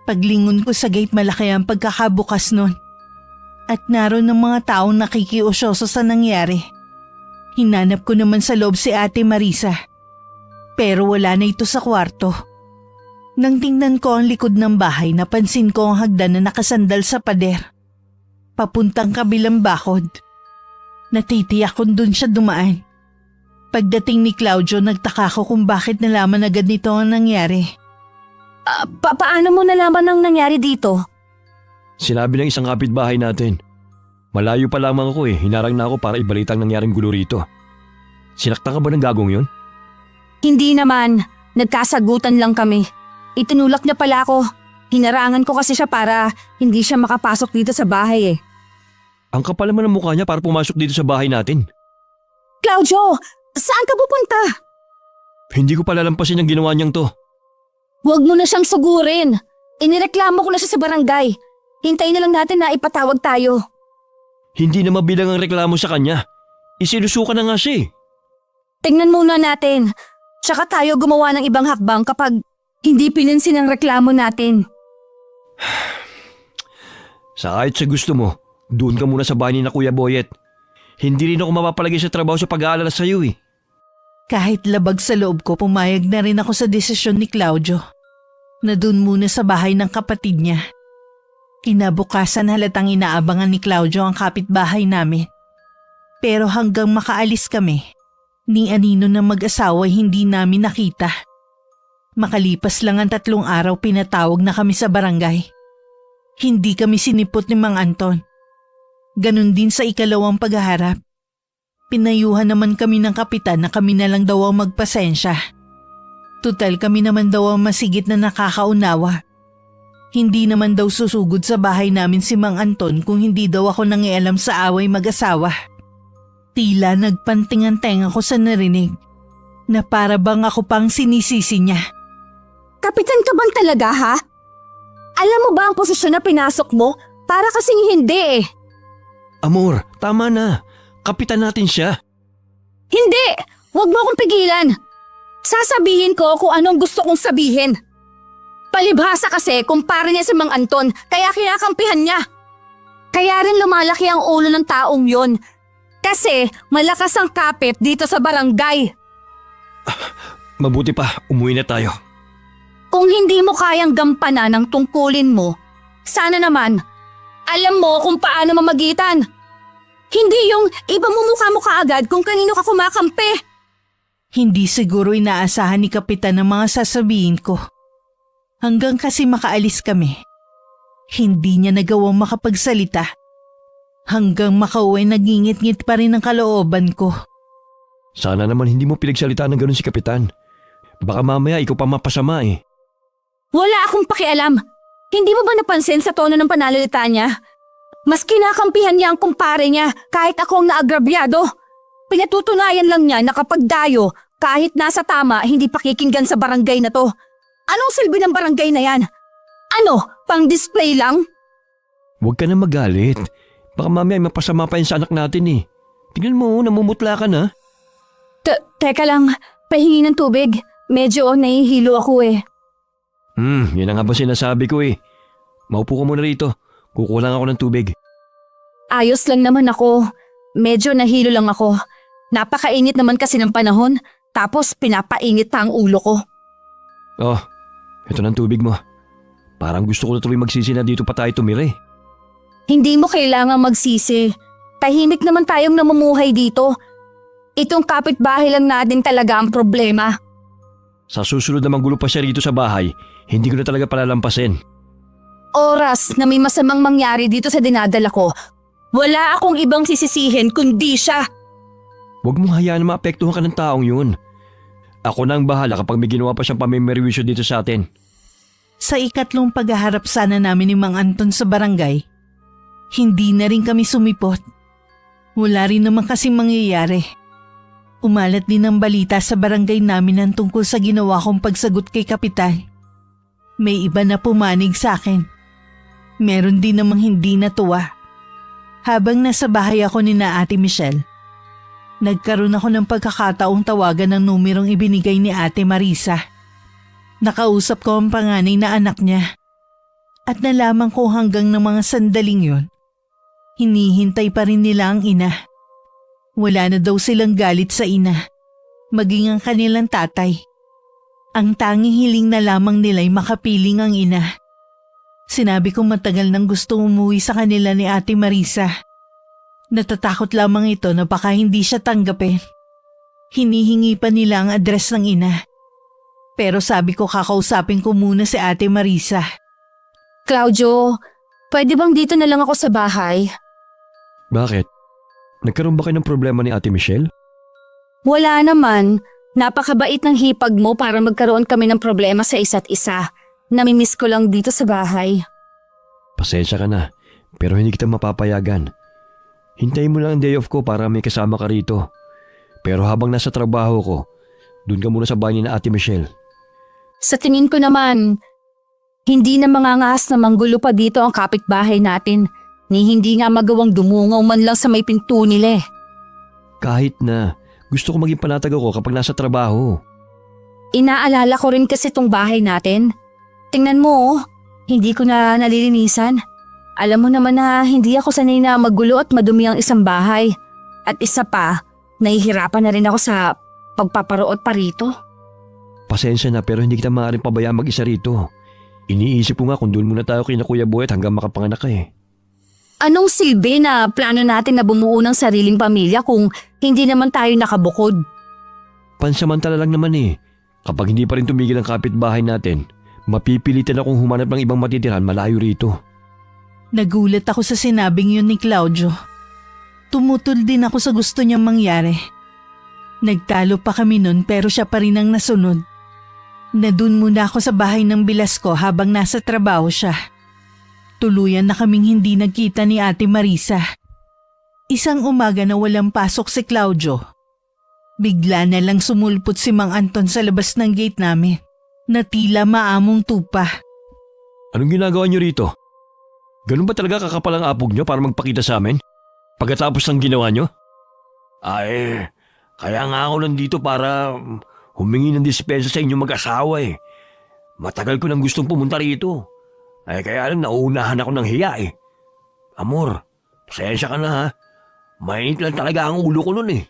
Paglingon ko sa gate, malaki ang pagkakabukas nun. At naroon ng mga taong nakikiusyoso sa nangyari. Hinanap ko naman sa loob si Ate Marisa. Pero wala na ito sa kwarto. Nang tingnan ko ang likod ng bahay, napansin ko ang hagdan na nakasandal sa pader. Papuntang kabilang bakod. Natitiyak kung dun siya dumaan. Pagdating ni Claudio, nagtaka ko kung bakit nalaman agad nito ang nangyari. Paano mo nalaman ang nangyari dito? Sinabi ng isang kapitbahay natin. Malayo pa lamang ako hinarang na ako para ibalita ang nangyaring gulo rito. Sinaktan ka ba ng gagong yun? Hindi naman. Nagkasagutan lang kami. Itinulak niya pala ako. Hinarangan ko kasi siya para hindi siya makapasok dito sa bahay Ang kapal naman ng mukha niya para pumasok dito sa bahay natin. Claudio, saan ka pupunta? Hindi ko palalampasin ang ginawa niyang to. Huwag mo na siyang sugurin. Inireklamo ko na siya sa barangay. Hintayin na lang natin na ipatawag tayo. Hindi na mabilang ang reklamo sa kanya. Isinusuka na nga siya Tingnan muna natin. Tsaka tayo gumawa ng ibang hakbang kapag hindi pinansin ang reklamo natin. Kahit sa gusto mo, doon ka muna sa bahay ni na Kuya Boyet. Hindi rin ako mapapalagay sa trabaho sa pag-aalala sa iyo Kahit labag sa loob ko, pumayag na rin ako sa desisyon ni Claudio. Na doon muna sa bahay ng kapatid niya. Kinabukasan halatang inaabangan ni Claudio ang kapitbahay namin. Pero hanggang makaalis kami, ni Anino na mag-asawa hindi namin nakita. Makalipas lang ang 3 araw, pinatawag na kami sa barangay. Hindi kami sinipot ni Mang Anton. Ganon din sa ikalawang paghaharap. Pinayuhan naman kami ng kapitan na kami na lang daw ang magpasensya. Tutal kami naman daw ang masigit na nakakaunawa. Hindi naman daw susugod sa bahay namin si Mang Anton kung hindi daw ako nangialam sa away mag-asawa. Tila nagpanting ang tenga ko sa narinig na para bang ako pang sinisisi niya. Kapitan ka bang talaga, ha? Alam mo ba ang posisyon na pinasok mo? Para kasing hindi Amor, tama na. Kapitan natin siya. Hindi! Huwag mo akong pigilan. Sasabihin ko kung anong gusto kong sabihin. Palibhasa kasi kumpara niya si Mang Anton kaya kinakampihan niya. Kaya rin lumalaki ang ulo ng taong yon. Kasi malakas ang kapit dito sa barangay. Mabuti pa, umuwi na tayo. Kung hindi mo kayang gampanan ang tungkulin mo, sana naman, alam mo kung paano mamagitan. Hindi yung iba mumukha mo kaagad kung kanino ka kumakampi. Hindi siguro inaasahan ni Kapitan ang mga sasabihin ko. Hanggang kasi makaalis kami. Hindi niya nagawang makapagsalita. Hanggang makauwi, nagingit-ngit pa rin ang kalooban ko. Sana naman hindi mo pinagsalitaan ng ganun si Kapitan. Baka mamaya ikaw pa mapasama Wala akong pakialam. Hindi mo ba napansin sa tono ng pananalita niya? Mas kinakampihan niya ang kumpare niya kahit ako ang naagrabyado. Pinatutunayan lang niya na kapag dayo, kahit nasa tama, hindi pakikinggan sa barangay na to. Anong silbi ng barangay na yan? Ano, pang display lang? Huwag ka na magalit. Baka mamaya ay mapasama pa yun sa anak natin Tingnan mo, namumutla ka na. Teka lang, pahingi ng tubig. Medyo nahihilo ako Yan ang nga ba sinasabi ko Maupo ka muna rito. Kukuha lang ako ng tubig. Ayos lang naman ako. Medyo nahilo lang ako. Napakainit naman kasi ng panahon. Tapos pinapainit pa ang ulo ko. Oh, ito ng tubig mo. Parang gusto ko na tuloy magsisi na dito pa tayo tumira eh. Hindi mo kailangang magsisi. Tahimik naman tayong namumuhay dito. Itong kapitbahay lang natin talaga ang problema. Sa susunod na manggulo pa siya rito sa bahay, hindi ko na talaga palalampasin. Oras na may masamang mangyari dito sa dinadala ko, wala akong ibang sisisihin kundi siya. Huwag mong hayaan na maapektuhan ka ng taong yun. Ako na ang bahala kapag may ginawa pa siyang pamimeriwisyo dito sa atin. Sa ikatlong paghaharap sana namin ni Mang Anton sa barangay, hindi na rin kami sumipot. Wala rin naman kasing mangyayari. Umalat din ang balita sa barangay namin ang tungkol sa ginawa kong pagsagot kay Kapitan. May iba na pumanig sa akin. Meron din namang hindi natuwa. Habang nasa bahay ako ni na Ate Michelle, nagkaroon ako ng pagkakataong tawagan ng numerong ibinigay ni Ate Marisa. Nakausap ko ang panganay na anak niya. At nalaman ko hanggang ng mga sandaling yun, hinihintay pa rin nila ang ina. Wala na daw silang galit sa ina, maging ang kanilang tatay. Ang tanging hiling na lamang nila'y makapiling ang ina. Sinabi kong matagal nang gusto umuwi sa kanila ni Ate Marisa. Natatakot lamang ito na baka hindi siya tanggapin. Hinihingi pa nila ang address ng ina. Pero sabi ko kakausapin ko muna si Ate Marisa. Claudio, pwede bang dito na lang ako sa bahay? Bakit? Nagkaroon ba kayo ng problema ni Ate Michelle? Wala naman. Napakabait ng hipag mo para magkaroon kami ng problema sa isa't isa. Namimiss ko lang dito sa bahay. Pasensya ka na, pero hindi kita mapapayagan. Hintayin mo lang ang day off ko para may kasama ka rito. Pero habang nasa trabaho ko, dun ka muna sa bahay ni na Ate Michelle. Sa tingin ko naman, hindi na mangangahas na manggulo pa dito ang kapitbahay natin, ni hindi nga magawang dumungaw man lang sa may pinto nila eh. Kahit na, gusto ko maging panatag ako kapag nasa trabaho. Inaalala ko rin kasi tong bahay natin. Tingnan mo, hindi ko na nalilinisan. Alam mo naman na hindi ako sanay na magulo at madumi ang isang bahay. At isa pa, nahihirapan na rin ako sa pagpaparoot pa rito. Pasensya na pero hindi kita maaaring pabayaan mag-isa rito. Iniisip ko nga kung doon muna tayo kina Kuya Boyet hanggang makapanganak ka eh. Anong silbi na plano natin na bumuo ng sariling pamilya kung hindi naman tayo nakabukod? Pansamantala lang naman eh. Kapag hindi pa rin tumigil ang kapitbahay natin, mapipilitan akong humanap ng ibang matitirhan malayo rito. Nagulat ako sa sinabing yun ni Claudio. Tumutol din ako sa gusto niyang mangyari. Nagtalo pa kami nun pero siya pa rin ang nasunod. Nadun muna ako sa bahay ng bilas ko habang nasa trabaho siya. Tuluyan na kaming hindi nagkita ni Ate Marisa. Isang umaga na walang pasok si Claudio. Bigla na lang sumulpot si Mang Anton sa labas ng gate namin na tila maamong tupa. Anong ginagawa niyo rito? Ganun ba talaga kakapal ang apog niyo para magpakita sa amin? Pagkatapos ng ginawa niyo? Ay, kaya nga ako nandito para humingi ng dispensa sa inyong mag-asawa eh. Matagal ko nang gustong pumunta rito. Ay kaya lang nauunahan ako ng hiya eh. Amor, pasensya ka na ha. Mainit lang talaga ang ulo ko nun eh.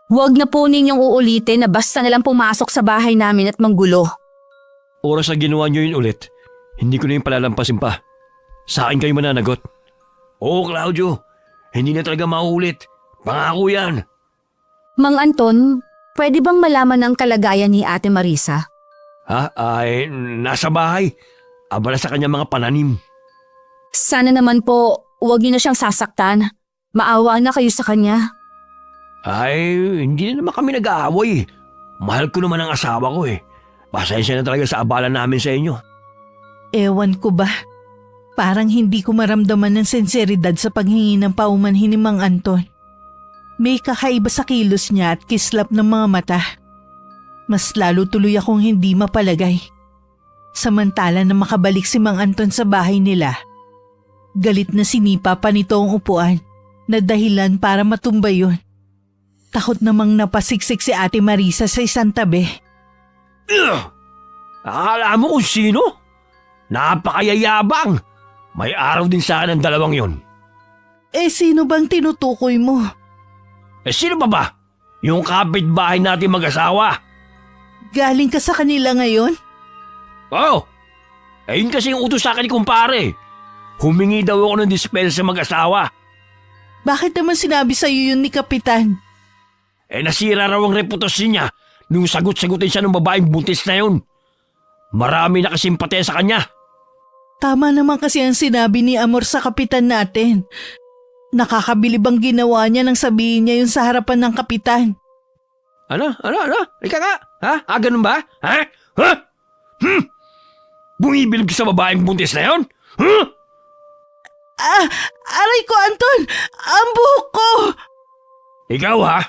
Huwag na po ninyong uulitin na basta nalang pumasok sa bahay namin at manggulo. Oras na ginawa niyo yun ulit, hindi ko na yung palalampasin pa. Sa akin kayo mananagot. Oo Claudio, hindi na talaga mauulit. Pangako yan. Mang Anton, pwede bang malaman ang kalagayan ni Ate Marisa? Ha? Ay, nasa bahay. Abala sa kanya mga pananim. Sana naman po, huwag niyo na siyang sasaktan. Maawa na kayo sa kanya. Ay, hindi na naman kami nag-aaway. Mahal ko naman ang asawa ko eh. Pasensya na talaga sa abala namin sa inyo. Ewan ko ba? Parang hindi ko maramdaman ng sinseridad sa paghingi ng paumanhin ni Mang Anton. May kakaiba sa kilos niya at kislap ng mga mata. Mas lalo tuloy akong hindi mapalagay. Samantala na makabalik si Mang Anton sa bahay nila, galit na sinipa pa nito ang upuan na dahilan para matumbay yun. Takot namang napasiksik si Ate Marisa sa isang tabi. Akala mo kung sino? Napakayayabang! May araw din sa akin ang dalawang yon. Eh sino bang tinutukoy mo? Eh sino pa ba? Yung kapitbahay natin mag-asawa. Galing ka sa kanila ngayon? Oh! Ayun kasi yung utos sa akin ni kumpare. Humingi daw ako ng dispensa sa mag-asawa. Bakit naman sinabi sa'yo yun ni Kapitan? Nasira raw ang reputasyon niya nung sagot-sagutin siya ng babaeng buntis na yun. Marami nakasimpate sa kanya. Tama naman kasi ang sinabi ni Amor sa Kapitan natin. Nakakabilib ang ginawa niya nang sabihin niya yun sa harapan ng Kapitan. Ano? Ika nga? Ha? Ganun ba? Ha? Ha? Bumibilib ka sa babaeng buntis na yun? Aray ko, Anton! Ang buhok ko! Ikaw ha?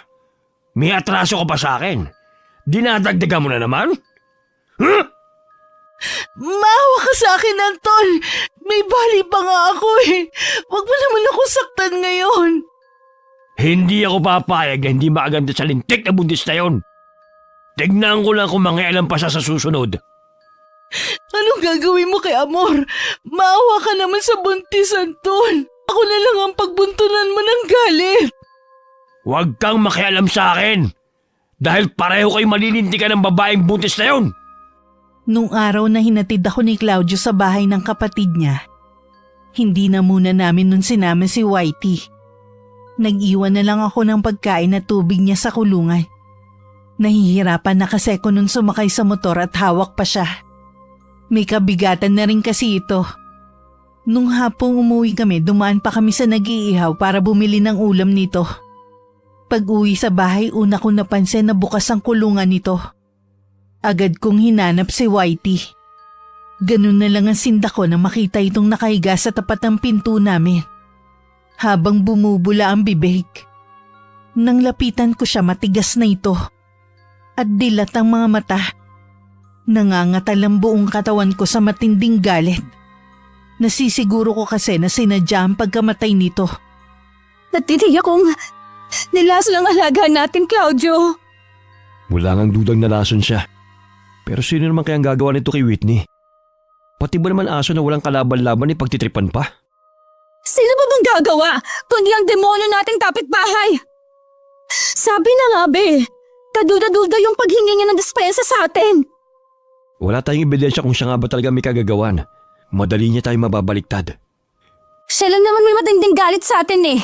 May atraso ka pa sa akin. Dinadagdagan mo na naman? Maawa ka sa akin, Anton! May bali pa nga ako eh. Huwag mo naman ako saktan ngayon. Hindi ako papayag na hindi maaganda sa lintik na buntis na yun. Tignan ko lang kung mangialam pa siya sa susunod. Anong gagawin mo kay Amor? Maawa ka naman sa buntis, Anton. Ako na lang ang pagbuntunan mo ng galit. Huwag kang makialam sa akin. Dahil pareho kayo malilintikan ng babaeng buntis na yun. Nung araw na hinatid ako ni Claudio sa bahay ng kapatid niya, hindi na muna namin nun sinama si Whitey. Nag-iwan na lang ako ng pagkain at tubig niya sa kulungan. Nahihirapan na kasi ako nun sumakay sa motor at hawak pa siya. May kabigatan na rin kasi ito. Nung hapong umuwi kami, dumaan pa kami sa nag-iihaw para bumili ng ulam nito. Pag-uwi sa bahay, una kong napansin na bukas ang kulungan nito. Agad kong hinanap si Whitey. Ganun na lang ang sinda ko na makita itong nakahiga sa tapat ng pinto namin. Habang bumubula ang bibig. Nang lapitan ko siya, matigas na ito. At dilat ang mga mata. Nangangatal ang buong katawan ko sa matinding galit. Nasisiguro ko kasi na sinadya ang pagkamatay nito. Natitiyak kong nilaso ng alaga natin, Claudio. Wala ngang dudang nalason siya. Pero sino naman kayang gagawa nito kay Whitney? Pati ba naman aso na walang kalaban-laban ay pagtitripan pa? Sino ba bang gagawa kundi ang demonyo nating kapitbahay? Sabi na nga be, kaduda-duda yung paghingi niya ng dispensa sa atin. Wala tayong ebidensya kung siya nga ba talaga may kagagawan. Madali niya tayo mababaliktad. Siya lang naman may matinding galit sa atin eh.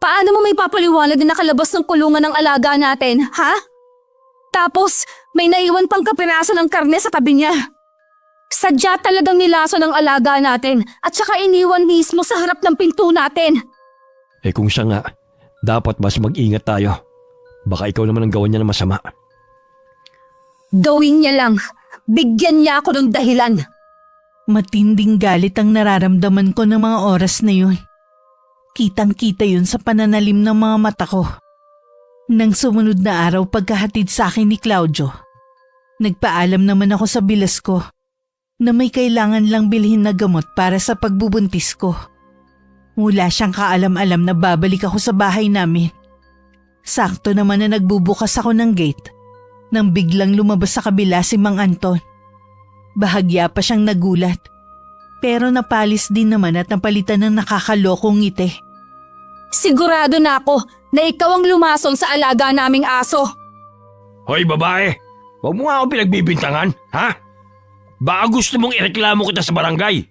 Paano mo may papaliwanag na nakalabas ng kulungan ng alaga natin, ha? Tapos may naiwan pang kapiraso ng karne sa tabi niya. Sadya talagang nilaso ng alaga natin at saka iniwan mismo sa harap ng pinto natin. Kung siya nga, dapat mas mag-ingat tayo. Baka ikaw naman ang gawan niya ng masama. Gawin niya lang. Bigyan niya ako ng dahilan. Matinding galit ang nararamdaman ko ng mga oras na yun. Kitang-kita yun sa pananalim ng mga mata ko. Nang sumunod na araw pagkahatid sa akin ni Claudio, nagpaalam naman ako sa bilas ko na may kailangan lang bilhin na gamot para sa pagbubuntis ko. Wala siyang kaalam-alam na babalik ako sa bahay namin. Sakto naman na nagbubukas ako ng gate nang biglang lumabas sa kabila si Mang Anton. Bahagya pa siyang nagulat, pero napalis din naman at napalitan ng nakakalokong ngiti. Sigurado na ako na ikaw ang lumason sa alaga naming aso. Hoy babae, huwag mo nga ako pinagbibintangan, ha? Baka gusto mong ireklamo kita sa barangay.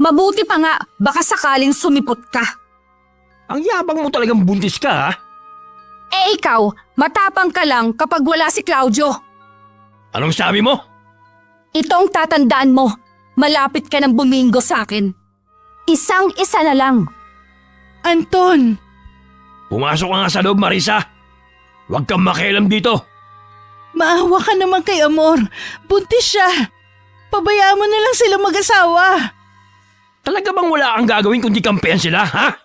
Mabuti pa nga, baka sakaling sumipot ka. Ang yabang mo talagang buntis ka, ha? Ikaw, matapang ka lang kapag wala si Claudio. Anong sabi mo? Itong tatandaan mo, malapit ka ng buminggo sa akin. Isang-isa na lang. Anton! Pumasok ka nga sa loob, Marisa. Huwag kang makialam dito. Maawa ka naman kay Amor. Buntis siya. Pabayaan mo na lang sila mag-asawa. Talaga bang wala kang gagawin kundi kampihan sila, ha?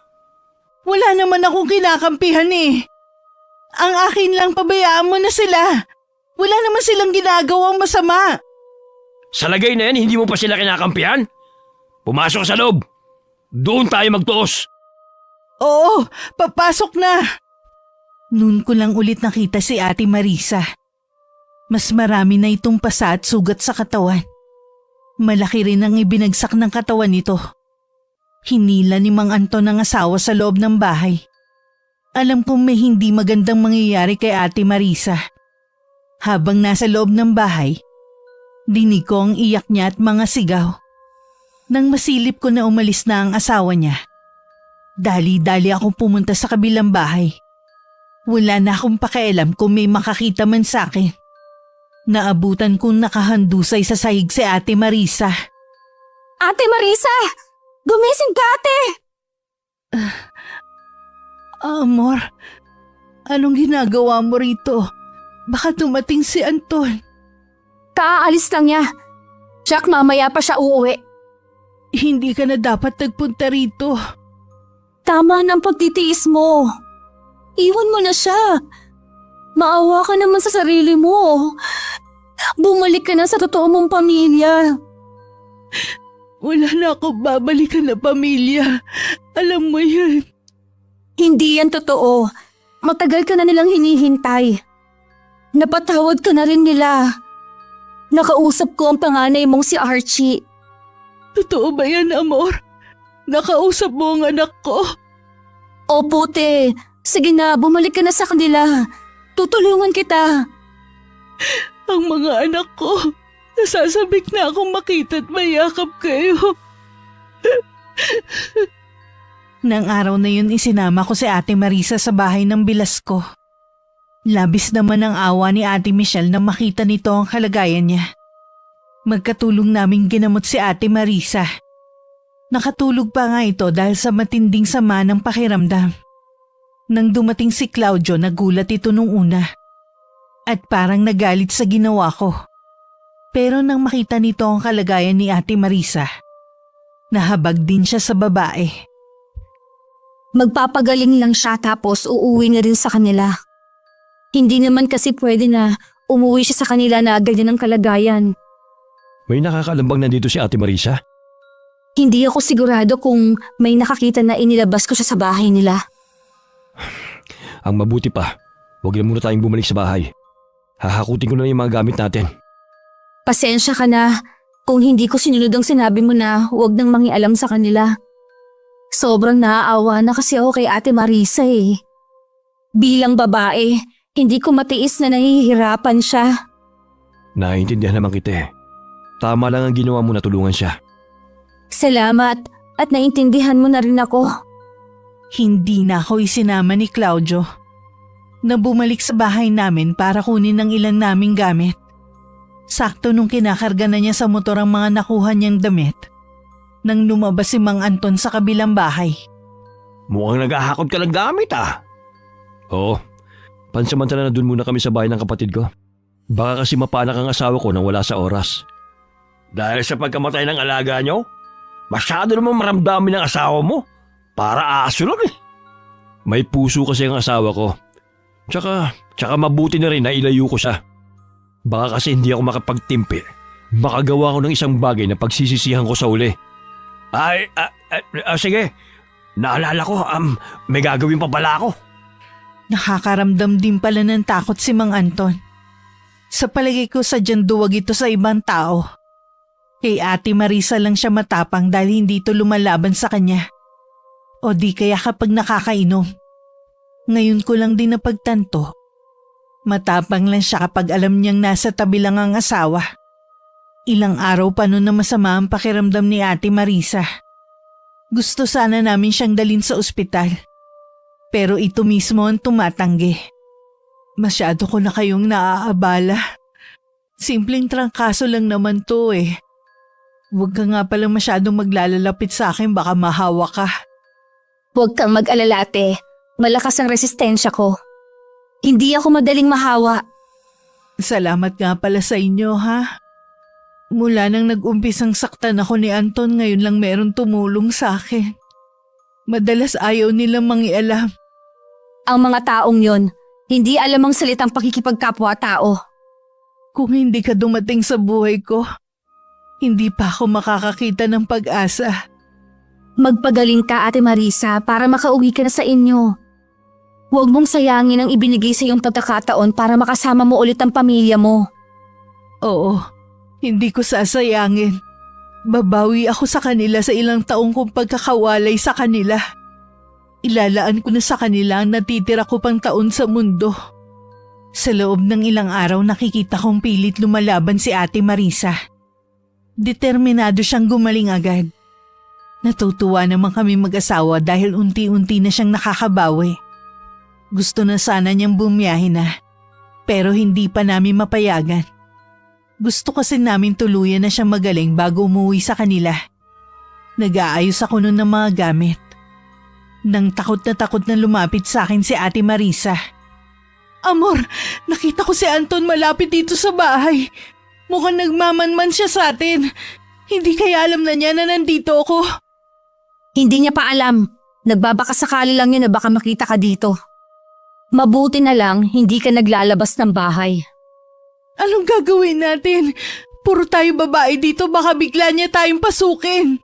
Wala naman akong kinakampihan eh. Ang akin lang, pabayaan mo na sila. Wala naman silang ginagawang masama. Sa lagay na yan, hindi mo pa sila kinakampihan? Pumasok sa loob. Doon tayo magtuos. Oo, papasok na. Noon ko lang ulit nakita si Ate Marisa. Mas marami na itong pasa at sugat sa katawan. Malaki rin ang ibinagsak ng katawan nito. Hinila ni Mang Anton ang asawa sa loob ng bahay. Alam kong may hindi magandang mangyayari kay Ate Marisa. Habang nasa loob ng bahay, dinig ko ang iyak niya at mga sigaw. Nang masilip ko na umalis na ang asawa niya, dali-dali akong pumunta sa kabilang bahay. Wala na akong pakialam kung may makakita man sa akin. Naabutan kong nakahandusay sa sahig si Ate Marisa. Ate Marisa! Gumising ka, ate! Amor, anong ginagawa mo rito? Baka dumating si Anton. Kaalis lang niya. Jack, mamaya pa siya uuwi. Hindi ka na dapat nagpunta rito. Tama ng pagtitiis mo. Iwan mo na siya. Maawa ka naman sa sarili mo. Bumalik ka na sa totoo mong pamilya. Wala na akong babalikan na pamilya. Alam mo yan. Hindi yan totoo. Matagal ka na nilang hinihintay. Napatawad ka na rin nila. Nakausap ko ang panganay mong si Archie. Totoo ba yan, Amor? Nakausap mo ang anak ko? Opo, te. Sige na, bumalik ka na sa kanila. Tutulungan kita. Ang mga anak ko, nasasabik na akong makita at mayakap kayo. Nang araw na yun isinama ko si Ate Marisa sa bahay ng bilas ko. Labis naman ang awa ni Ate Michelle na makita nito ang kalagayan niya. Magkatulong naming ginamot si Ate Marisa. Nakatulog pa nga ito dahil sa matinding sama ng pakiramdam. Nang dumating si Claudio, nagulat ito nung una. At parang nagalit sa ginawa ko. Pero nang makita nito ang kalagayan ni Ate Marisa, nahabag din siya sa babae. Magpapagaling lang siya tapos uuwi na rin sa kanila. Hindi naman kasi pwede na umuwi siya sa kanila na ganyan ang kalagayan. May nakakaalambang nandito si Ate Marisa? Hindi ako sigurado kung may nakakita na inilabas ko siya sa bahay nila. Ang mabuti pa, huwag na muna tayong bumalik sa bahay. Hahakutin ko na yung mga gamit natin. Pasensya ka na kung hindi ko sinunod ang sinabi mo na huwag nang mangialam sa kanila. Sobrang naaawa na kasi ako kay Ate Marisa eh. Bilang babae, hindi ko matiis na nahihirapan siya. Naiintindihan naman kita eh. Tama lang ang ginawa mo na tulungan siya. Salamat at naintindihan mo na rin ako. Hindi na ako isinama ni Claudio na bumalik sa bahay namin para kunin ang ilan naming gamit. Sakto nung kinakarga na niya sa motor ang mga nakuha niyang damit, nang lumabas si Mang Anton sa kabilang bahay. Mukhang naghahakot ka ng gamit ah. Oo, pansamantala na dun muna kami sa bahay ng kapatid ko. Baka kasi mapanak ang asawa ko nang wala sa oras. Dahil sa pagkamatay ng alaga nyo, masyado naman maramdamin ng asawa mo. Para aso lang eh. May puso kasi ang asawa ko. Tsaka mabuti na rin na ilayo ko siya. Baka kasi hindi ako makapagtimpi. Makagawa ko ng isang bagay na pagsisisihan ko sa uli. Sige. Naalala ko, may gagawin pa pala ako. Nakakaramdam din pala ng takot si Mang Anton. Sa palagay ko sadyang duwag ito sa ibang tao. Kay Ate Marisa lang siya matapang dahil hindi ito lumalaban sa kanya. O di kaya kapag nakakainom. Ngayon ko lang din napagtanto. Matapang lang siya kapag alam niyang nasa tabi lang ang asawa. Ilang araw pa noon na masama ang pakiramdam ni Ate Marisa. Gusto sana namin siyang dalhin sa ospital. Pero ito mismo ang tumatanggi. Masyado ko na kayong naaabala. Simpleng trangkaso lang naman to eh. Huwag ka nga palang masyadong maglalalapit sa akin, baka mahawa ka. Huwag kang mag-alala, ate. Malakas ang resistensya ko. Hindi ako madaling mahawa. Salamat nga pala sa inyo ha. Mula nang nag-umpisang saktan ako ni Anton, ngayon lang meron tumulong sa akin. Madalas ayaw nilang mangialam. Ang mga taong yon, hindi alam ang salitang pakikipagkapwa-tao. Kung hindi ka dumating sa buhay ko, hindi pa ako makakakita ng pag-asa. Magpagaling ka, Ate Marisa, para makauwi ka na sa inyo. Huwag mong sayangin ang ibinigay sa iyong pagkakataon para makasama mo ulit ang pamilya mo. Oo, hindi ko sasayangin. Babawi ako sa kanila sa ilang taong kong pagkakawalay sa kanila. Ilalaan ko na sa kanila ang natitira ko pang taon sa mundo. Sa loob ng ilang araw nakikita kong pilit lumalaban si Ate Marisa. Determinado siyang gumaling agad. Natutuwa naman kami mag-asawa dahil unti-unti na siyang nakakabawi. Gusto na sana niyang bumiyahe na, pero hindi pa namin mapayagan. Gusto kasi namin tuluyan na siyang magaling bago umuwi sa kanila. Nag-aayos ako nun ng mga gamit. Nang takot na lumapit sa akin si Ate Marisa. Amor, nakita ko si Anton malapit dito sa bahay. Mukhang nagmamanman siya sa atin. Hindi kaya alam na niya na nandito ako. Hindi niya pa alam. Nagbabaka sakali lang yun na baka makita ka dito. Mabuti na lang hindi ka naglalabas ng bahay. Anong gagawin natin? Puro tayo babae dito, baka bigla niya tayong pasukin.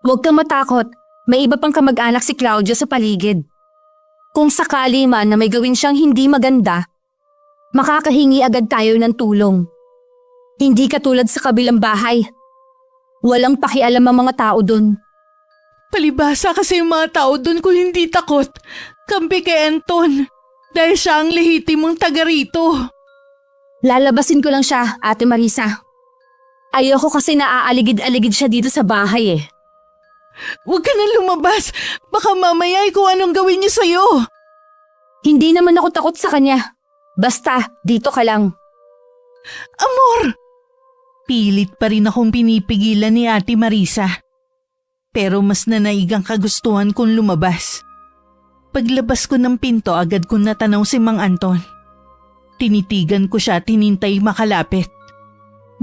Huwag kang matakot. May iba pang kamag-anak si Claudio sa paligid. Kung sakali man na may gawin siyang hindi maganda, makakahingi agad tayo ng tulong. Hindi katulad sa kabilang bahay. Walang pakialam ang mga tao dun. Palibhasa kasi yung mga tao doon kung hindi takot. Kampi kay Anton. Dahil siya ang lehitimong taga rito. Lalabasin ko lang siya, Ate Marisa. Ayoko kasi naaaligid-aligid siya dito sa bahay eh. Huwag ka na lumabas. Baka mamaya kung anong gawin niya sa'yo. Hindi naman ako takot sa kanya. Basta, dito ka lang. Amor! Pilit pa rin akong pinipigilan ni Ate Marisa. Pero mas nanaigang kagustuhan kong lumabas. Paglabas ko ng pinto agad kong natanaw si Mang Anton. Tinitigan ko siya at hinintay makalapit.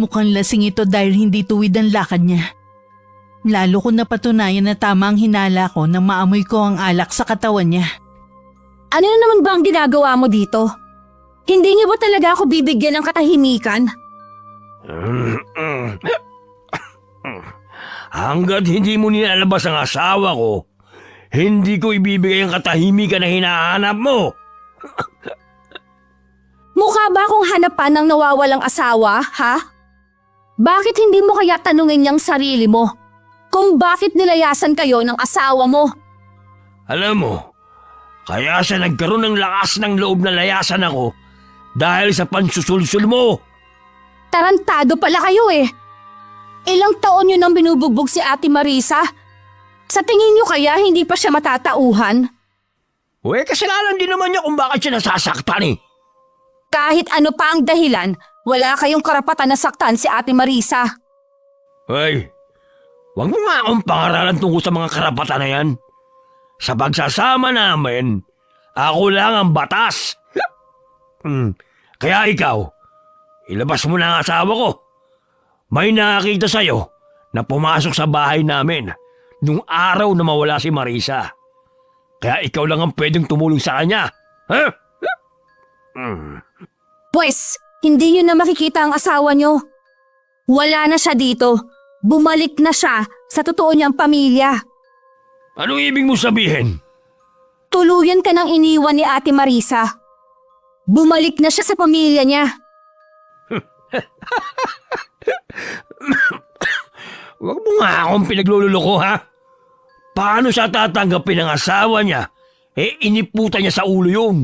Mukhang lasing ito dahil hindi tuwid ang lakad niya. Lalo ko napatunayan na tama ang hinala ko nang maamoy ko ang alak sa katawan niya. Ano na naman ba ang ginagawa mo dito? Hindi niyo ba talaga ako bibigyan ng katahimikan? Hanggat hindi mo nilalabas ang asawa ko, hindi ko ibibigay ang katahimikan na hinahanap mo. Mukha ba akong hanapan ng nawawalang asawa, ha? Bakit hindi mo kaya tanungin niyang sarili mo? Kung bakit nilayasan kayo ng asawa mo? Alam mo, kaya siya nagkaroon ng lakas ng loob na layasan ako dahil sa pansusulsul mo. Tarantado pala kayo eh. Ilang taon yun ang binubugbog si Ate Marisa? Sa tingin niyo kaya hindi pa siya matatauhan? Uy, kasalanan din naman niya kung bakit siya nasasaktan eh. Kahit ano pa ang dahilan, wala kayong karapatan na saktan si Ate Marisa. Hoy, huwag mo nga akong pangaralan tungkol sa mga karapatan na yan. Sa pagsasama namin, ako lang ang batas. Kaya ikaw, ilabas mo na ang asawa ko. May nakakita sa'yo na pumasok sa bahay namin nung araw na mawala si Marisa. Kaya ikaw lang ang pwedeng tumulong sa kanya. Ha? Pwes, hindi niyo na makikita ang asawa niyo. Wala na siya dito. Bumalik na siya sa totoo niyang pamilya. Anong ibig mo sabihin? Tuluyan ka nang iniwan ni Ate Marisa. Bumalik na siya sa pamilya niya. Huwag mo nga akong pinaglululoko, ha? Paano siya tatanggapin ng asawa niya? Iniputan niya sa ulo yun.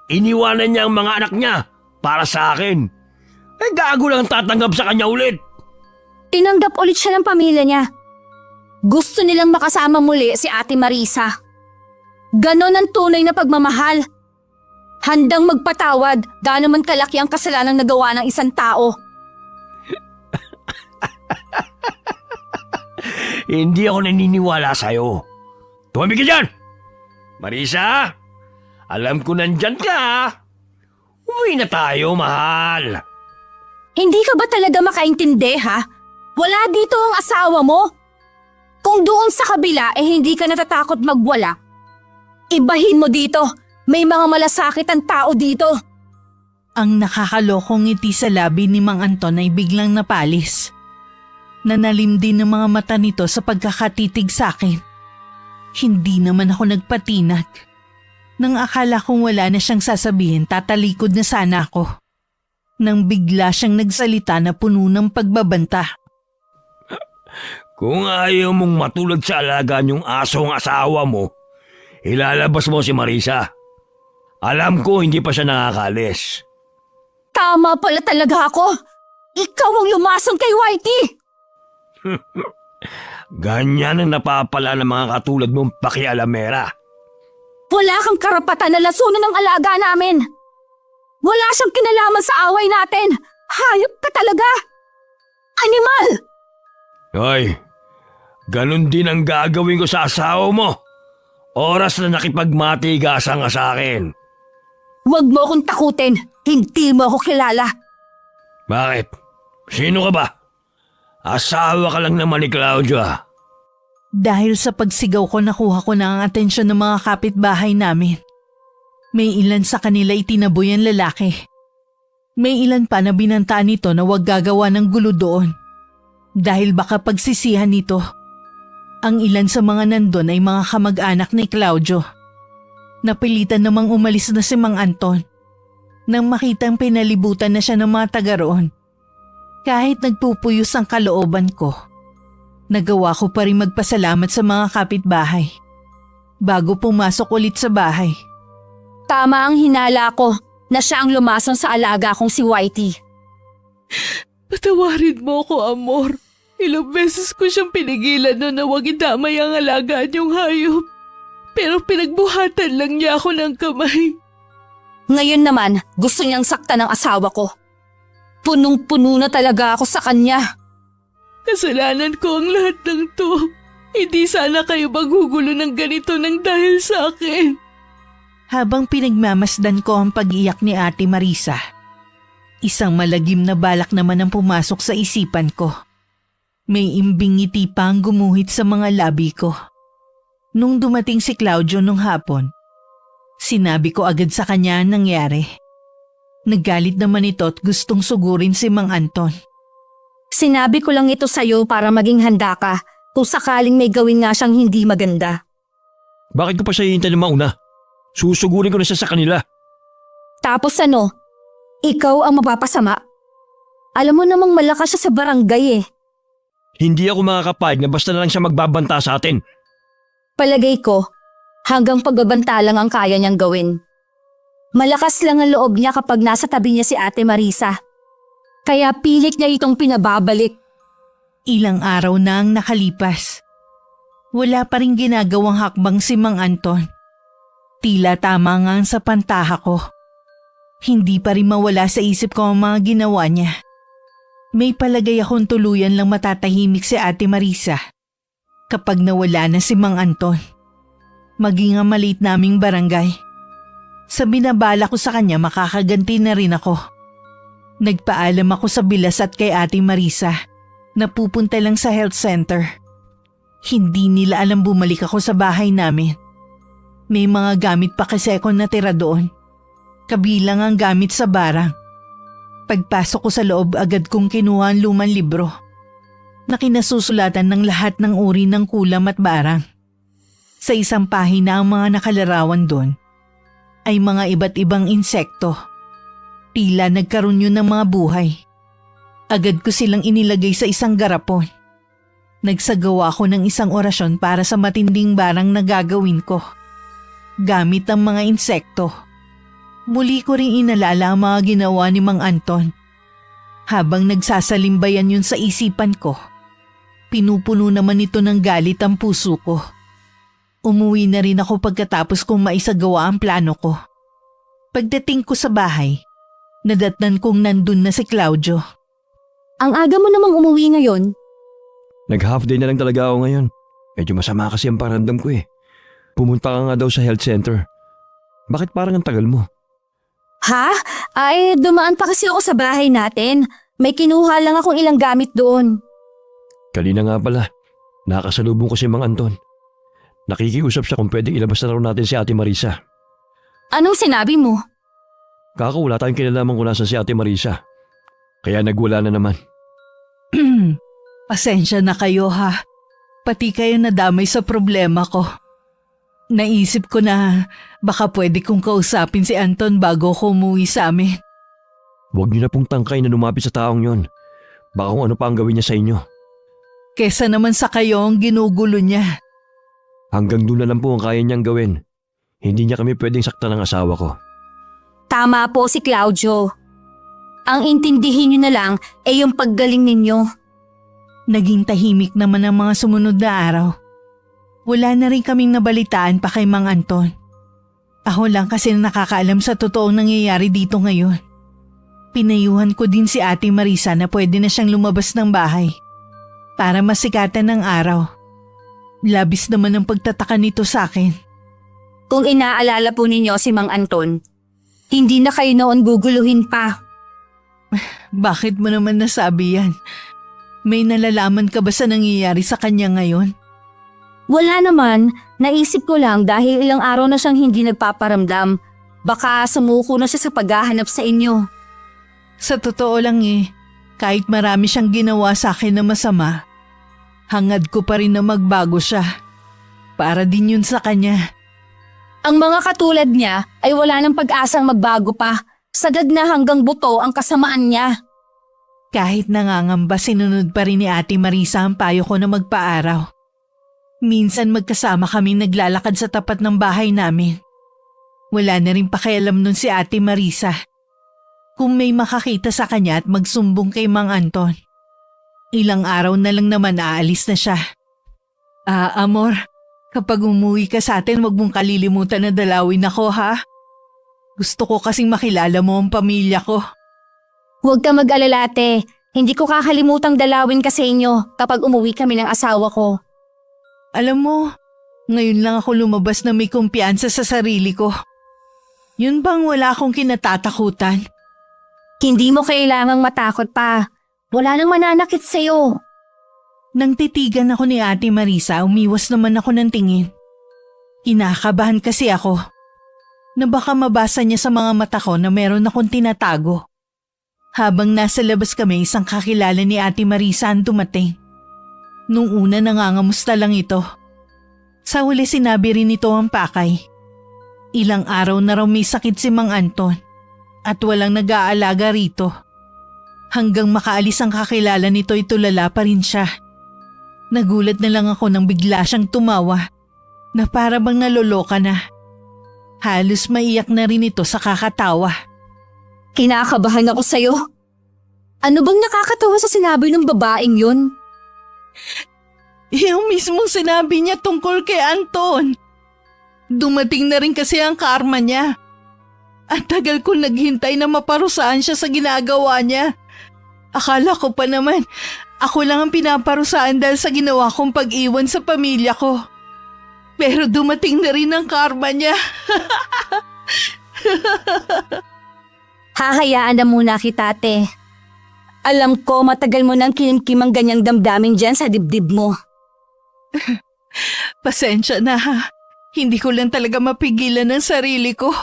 Iniwanan niya ang mga anak niya para sa akin. Gago lang tatanggap sa kanya ulit. Tinanggap ulit siya ng pamilya niya. Gusto nilang makasama muli si Ate Marisa. Ganon ang tunay na pagmamahal. Handang magpatawad gaano man kalaki ang kasalanang nagawa ng isang tao. Hindi ako naniniwala sa'yo. Tumamig ka dyan! Marisa, alam ko nandyan ka. Uwi na tayo, mahal. Hindi ka ba talaga makaintindi, ha? Wala dito ang asawa mo. Kung doon sa kabila hindi ka natatakot magwala, ibahin mo dito. May mga malasakit ang tao dito. Ang nakakalokong ngiti sa labi ni Mang Anton ay biglang napalis. Nanalim din ng mga mata nito sa pagkakatitig sa akin. Hindi naman ako nagpatinag. Nang akala kong wala na siyang sasabihin, tatalikod na sana ako. Nang bigla siyang nagsalita na puno ng pagbabanta. Kung ayaw mong matulad sa alaga niyong aso ang asawa mo, Ilalabas mo si Marisa. Alam ko hindi pa siya nakakalis. Tama pala talaga ako. Ikaw ang lumason kay Whitey. Ganyan ang napapala ng mga katulad mong pakialamera. Wala kang karapatan na lasunin ang alaga namin. Wala siyang kinalaman sa away natin. Hayop ka talaga. Animal! Hoy, ganun din ang gagawin ko sa asawa mo. Oras na nakipagmatigasan ka sa akin. Huwag mo akong takutin. Hindi mo ako kilala. Bakit? Sino ka ba? Asawa ka lang naman ni Claudio. Dahil sa pagsigaw ko nakuha ko na ang atensyon ng mga kapitbahay namin. May ilan sa kanila itinaboy ang lalaki. May ilan pa na binantaan nito na huwag gagawa ng gulo doon. Dahil baka pagsisihan nito. Ang ilan sa mga nandun ay mga kamag-anak ni Claudio. Napilitan namang umalis na si Mang Anton. Nang makitang pinalibutan na siya ng mga taga roon. Kahit nagpupuyos ang kalooban ko, nagawa ko pa rin magpasalamat sa mga kapitbahay. Bago pumasok ulit sa bahay. Tama ang hinala ko na siya ang lumason sa alaga kong si Whitey. Patawarin mo ko, amor. Ilang beses ko siyang pinigilan na huwag idamay ang alaga niyong hayop. Pero pinagbuhatan lang niya ako ng kamay. Ngayon naman, gusto niyang saktan ng asawa ko. Punong-puno na talaga ako sa kanya. Kasalanan ko ang lahat ng to. Hindi sana kayo maghugulo ng ganito ng dahil sa akin. Habang pinagmamasdan ko ang pag-iyak ni Ate Marisa, isang malagim na balak naman ang pumasok sa isipan ko. May imbing ngiti pa ang gumuhit sa mga labi ko. Nung dumating si Claudio nung hapon, sinabi ko agad sa kanya ang nangyari. Naggalit naman ito at gustong sugurin si Mang Anton. Sinabi ko lang ito sa'yo para maging handa ka kung sakaling may gawin nga siyang hindi maganda. Bakit ko pa siya hihintay na mauna? Susugurin ko na siya sa kanila. Tapos ano? Ikaw ang mapapasama? Alam mo namang malakas siya sa barangay eh. Hindi ako makakapayag na basta na lang siya magbabanta sa atin. Palagay ko, hanggang pagbabanta lang ang kaya niyang gawin. Malakas lang ang loob niya kapag nasa tabi niya si Ate Marisa. Kaya pilit niya itong pinababalik. Ilang araw na ang nakalipas. Wala pa rin ginagawang hakbang si Mang Anton. Tila tama nga ang sa pantaha ko. Hindi pa rin mawala sa isip ko ang mga ginawa niya. May palagay akong tuluyan lang matatahimik si Ate Marisa kapag nawala na si Mang Anton. Maging ang maliit naming barangay. Sa binabala ko sa kanya makakaganti na rin ako. Nagpaalam ako sa bilas at kay Ate Marisa na pupunta lang sa health center. Hindi nila alam bumalik ako sa bahay namin. May mga gamit pa kasi ako natira doon. Kabilang ang gamit sa barang. Pagpasok ko sa loob agad kong kinuha ang lumang libro na kinasusulatan ng lahat ng uri ng kulam at barang. Sa isang pahina ang mga nakalarawan doon ay mga iba't ibang insekto. Tila nagkaroon yun ng mga buhay. Agad ko silang inilagay sa isang garapon. Nagsagawa ako ng isang orasyon para sa matinding barang na gagawin ko. Gamit ang mga insekto. Muli ko ring inalala ang mga ginawa ni Mang Anton. Habang nagsasalimbayan yun sa isipan ko, pinupuno naman ito ng galit ang puso ko. Umuwi na rin ako pagkatapos kong maisagawa ang plano ko. Pagdating ko sa bahay, nadatnan kong nandun na si Claudio. Ang aga mo namang umuwi ngayon. Nag-half day na lang talaga ako ngayon. Medyo masama kasi ang pakiramdam ko eh. Pumunta ka nga daw sa health center. Bakit parang ang tagal mo? Ha? Ay, dumaan pa kasi ako sa bahay natin. May kinuha lang akong ilang gamit doon. Kanina nga pala, nakasalubong ko si Mang Anton. Nakikiusap siya kung pwedeng ilabas na raw natin si Ate Marisa. Anong sinabi mo? Kako wala tayong kinalaman kung nasan si Ate Marisa. Kaya nagwala na naman. Pasensya na kayo ha. Pati kayo nadamay sa problema ko. Naisip ko na baka pwede kong kausapin si Anton bago ko umuwi sa amin. Huwag niyo na pong tangkay na lumapit sa taong yon. Baka kung ano pa ang gawin niya sa inyo. Kesa naman sa kayo ang ginugulo niya. Hanggang doon na lang po ang kaya niyang gawin. Hindi niya kami pwedeng saktan ng asawa ko. Tama po si Claudio. Ang intindihin niyo na lang ay yung paggaling ninyo. Naging tahimik naman ang mga sumunod na araw. Wala na rin kaming nabalitaan pa kay Mang Anton. Ako lang kasi nakakaalam sa totoong nangyayari dito ngayon. Pinayuhan ko din si Ate Marisa na pwede na siyang lumabas ng bahay para masikatan ng araw. Labis naman ang pagtataka nito sa akin. Kung inaalala po ninyo si Mang Anton, hindi na kayo noon guguluhin pa. Bakit mo naman nasabi yan? May nalalaman ka ba sa nangyayari sa kanya ngayon? Wala naman, naisip ko lang dahil ilang araw na siyang hindi nagpaparamdam. Baka sumuko na siya sa paghahanap sa inyo. Sa totoo lang kahit marami siyang ginawa sa akin na masama, hangad ko pa rin na magbago siya. Para din yun sa kanya. Ang mga katulad niya ay wala ng pag-asang magbago pa. Sagad na hanggang buto ang kasamaan niya. Kahit nangangamba, sinunod pa rin ni Ate Marisa ang payo ko na magpaaraw. Minsan magkasama kaming naglalakad sa tapat ng bahay namin. Wala na rin pakialam nun si Ate Marisa. Kung may makakita sa kanya at magsumbong kay Mang Anton. Ilang araw na lang naman aalis na siya. Amor, kapag umuwi ka sa atin, wag mong kalilimutan na dalawin ako ha. Gusto ko kasing makilala mo ang pamilya ko. Huwag ka mag-alala, ate. Hindi ko kakalimutang dalawin ka sa inyo kapag umuwi kami ng asawa ko. Alam mo, ngayon lang ako lumabas na may kumpiyansa sa sarili ko. Yun bang wala akong kinatatakutan? Hindi mo kailangang matakot pa. Wala nang mananakit sa'yo. Nang titigan ako ni Ate Marisa, umiwas naman ako ng tingin. Kinakabahan kasi ako na baka mabasa niya sa mga mata ko na meron akong tinatago. Habang nasa labas kami, isang kakilala ni Ate Marisa ang dumating. Nung una nangangamusta lang ito. Sa huli sinabi rin ito ang pakay. Ilang araw na raw may sakit si Mang Anton at walang nag-aalaga rito. Hanggang makaalis ang kakilala nito ay tulala pa rin siya. Nagulat na lang ako nang bigla siyang tumawa na para bang naloloka na. Halos maiyak na rin ito sa kakatawa. Kinakabahan ako sa'yo. Ano bang nakakatawa sa sinabi ng babaeng yun? Yung mismong sinabi niya tungkol kay Anton. Dumating na rin kasi ang karma niya. At tagal ko naghintay na maparusaan siya sa ginagawa niya. Akala ko pa naman, ako lang ang pinaparusaan dahil sa ginawa kong pag-iwan sa pamilya ko. Pero dumating na rin ang karma niya. Hahayaan na muna kita, ate. Alam ko matagal mo nang kinimkim ang ganyang damdamin dyan sa dibdib mo. Pasensya na ha. Hindi ko lang talaga mapigilan ang sarili ko.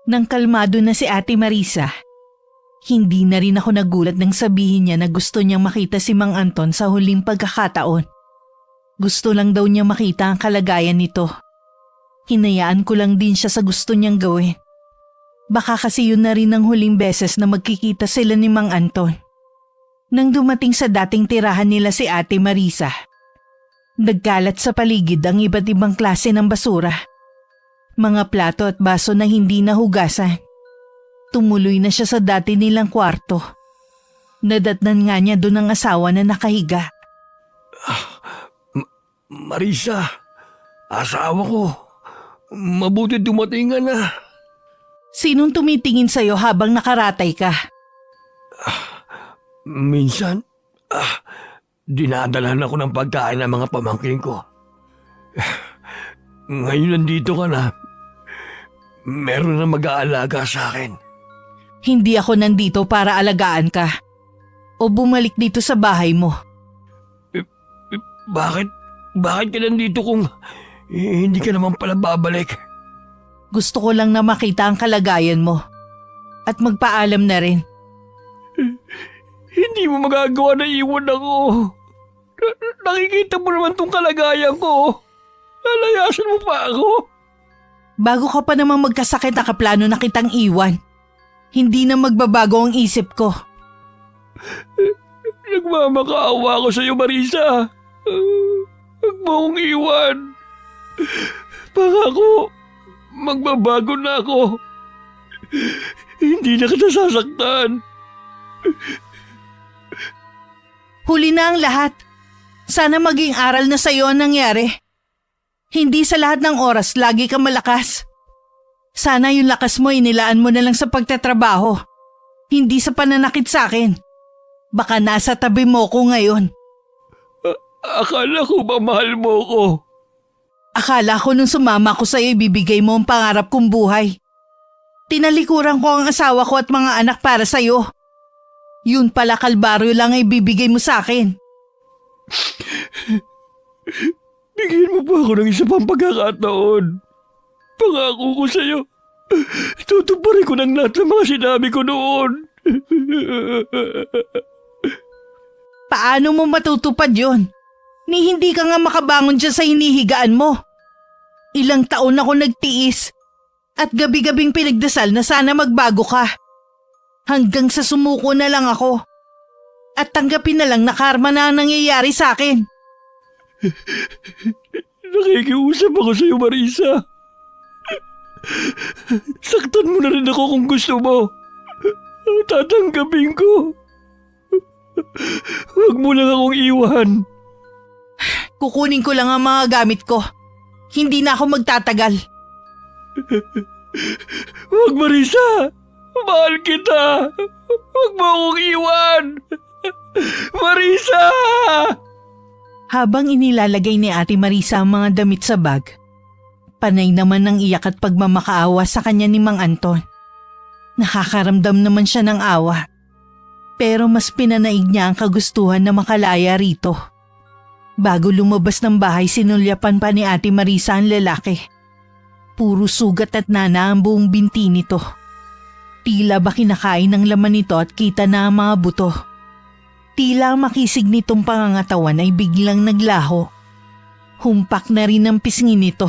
Nang kalmado na si Ate Marisa, hindi na rin ako nagulat nang sabihin niya na gusto niyang makita si Mang Anton sa huling pagkakataon. Gusto lang daw niya makita ang kalagayan nito. Hinayaan ko lang din siya sa gusto niyang gawin. Baka kasi yun na rin ang huling beses na magkikita sila ni Mang Anton. Nang dumating sa dating tirahan nila si Ate Marisa, nagkalat sa paligid ang iba't ibang klase ng basura. Mga plato at baso na hindi nahugasan. Tumuloy na siya sa dati nilang kwarto. Nadatnan nga niya doon ang asawa na nakahiga. Marisa, asawa ko. Mabuti dumating ka na. Sinong tumitingin sa'yo habang nakaratay ka? Minsan, dinadalahan ako ng pagkain ng mga pamangkin ko. Ngayon nandito ka na. Meron na mag-aalaga sa akin. Hindi ako nandito para alagaan ka. O bumalik dito sa bahay mo. Bakit? Bakit ka nandito kung hindi ka naman pala babalik? Gusto ko lang na makita ang kalagayan mo. At magpaalam na rin. Hindi mo magagawa na iwan ako. Nakikita mo naman tong kalagayan ko. Lalayasan mo pa ako. Bago ka pa namang magkasakit, nakaplano na kitang iwan. Hindi na magbabago ang isip ko. Nagmamakaawa ako sa iyo, Marisa. Huwag mo akong iwan. Pangako, Magbabago na ako. Hindi na kita sasaktan. Huli na ang lahat. Sana maging aral na sa'yo ang nangyari. Hindi sa lahat ng oras lagi kang malakas. Sana yung lakas mo inilaan mo na lang sa pagtatrabaho. Hindi sa pananakit sa akin. Baka nasa tabi mo ko ngayon. Akala ko ba mahal mo ko? Akala ko nung sumama ko sa'yo ibibigay mo ang pangarap kong buhay. Tinalikuran ko ang asawa ko at mga anak para sa'yo. Yun pala kalbaryo lang ay ibibigay mo sa akin. Bigyan mo pa ako ng isa pang pagkakataon. Pangako ko sa'yo, tutuparin ko ng lahat ng mga sinabi ko noon. Paano mo matutupad yun? Ni hindi ka nga makabangon dyan sa hinihigaan mo. Ilang taon ako nagtiis at gabi-gabing pinagdasal na sana magbago ka. Hanggang sa sumuko na lang ako. At tanggapin na lang na karma na ang nangyayari sa akin. Nakikiusap ako sa'yo, Marisa. Saktan mo na rin ako kung gusto mo. Tatanggapin ko. Huwag mo lang akong iwan. Kukunin ko lang ang mga gamit ko. Hindi na ako magtatagal. Huwag, Marisa. Mahal kita. Huwag mo akong iwan. Marisa! Habang inilalagay ni Ate Marisa ang mga damit sa bag, panay naman ng iyak at pagmamakaawa sa kanya ni Mang Anton. Nakakaramdam naman siya ng awa. Pero mas pinanaig niya ang kagustuhan na makalaya rito. Bago lumabas ng bahay, sinulyapan pa ni Ate Marisa ang lalaki. Puro sugat at nana ang buong binti nito. Tila ba kinakain ng laman nito at kita na ang mga buto. Tila ang makisig nitong pangangatawan ay biglang naglaho. Humpak na rin ang pisngi nito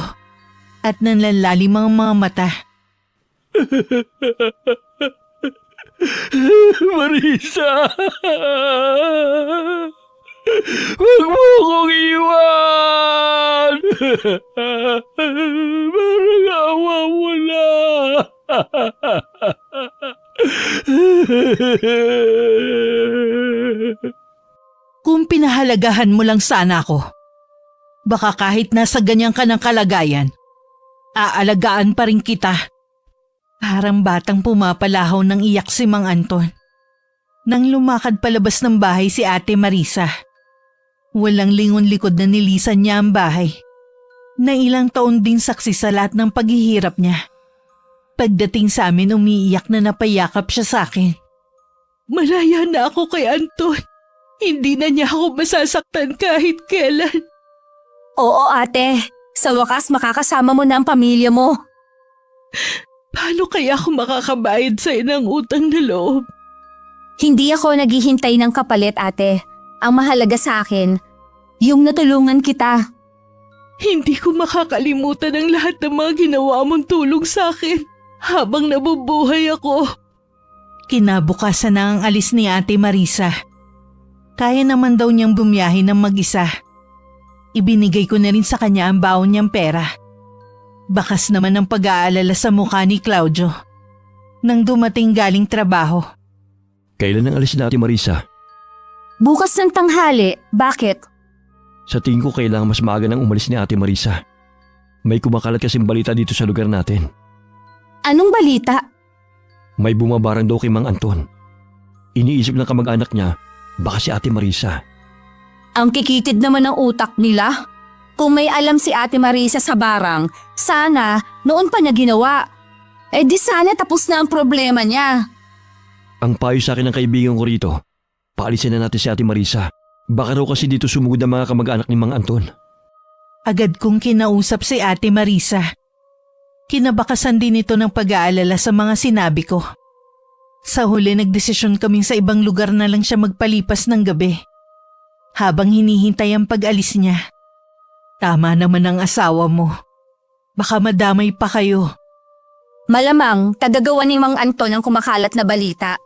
at nanlalalim ang mga mata. Marisa! Huwag mo akong iwan! Parang awa mo na! Kung pinahalagahan mo lang sana ako, baka kahit nasa ganyan ka ng kalagayan, aalagaan pa rin kita. Parang batang pumapalahaw ng iyak si Mang Anton. Nang lumakad palabas ng bahay si Ate Marisa, walang lingon-likod na nilisan niya ang bahay. Na ilang taon din saksi sa lahat ng paghihirap niya. Pagdating sa amin, umiiyak na napayakap siya sa akin. Malaya na ako kay Anton. Hindi na niya ako masasaktan kahit kailan. Oo ate, sa wakas makakasama mo na ang pamilya mo. Paano kaya ako makakabayad sa ng utang na loob? Hindi ako naghihintay ng kapalit ate. Ang mahalaga sa akin, yung natulungan kita. Hindi ko makakalimutan ang lahat ng mga ginawa mong tulong sa akin habang nabubuhay ako. Kinabukasan na ang alis ni Ate Marisa. Kaya naman daw niyang bumiyahe ng mag-isa. Ibinigay ko na rin sa kanya ang baon niyang pera. Bakas naman ang pag-aalala sa mukha ni Claudio nang dumating galing trabaho. Kailan ang alis na Ate Marisa? Bukas ng tanghali, bakit? Sa tingin ko kailangan mas maaga nang umalis ni Ate Marisa. May kumakalat kasing balita dito sa lugar natin. Anong balita? May bumabarang daw kay Mang Anton. Iniisip ng kamag-anak niya, baka si Ate Marisa. Ang kikitid naman ng utak nila. Kung may alam si Ate Marisa sa barang, sana noon pa niya ginawa. Eh di sana tapos na ang problema niya. Ang payo sa akin ng kaibigan ko rito, paalisin na natin si Ate Marisa. Baka raw kasi dito sumugod ang mga kamag-anak ni Mang Anton. Agad kong kinausap si Ate Marisa. Kinabakasan din ito ng pag-aalala sa mga sinabi ko. Sa huli nagdesisyon kaming sa ibang lugar na lang siya magpalipas ng gabi. Habang hinihintay ang pag-alis niya. Tama naman ang asawa mo. Baka madamay pa kayo. Malamang tagagawa ni Mang Anton ang kumakalat na balita.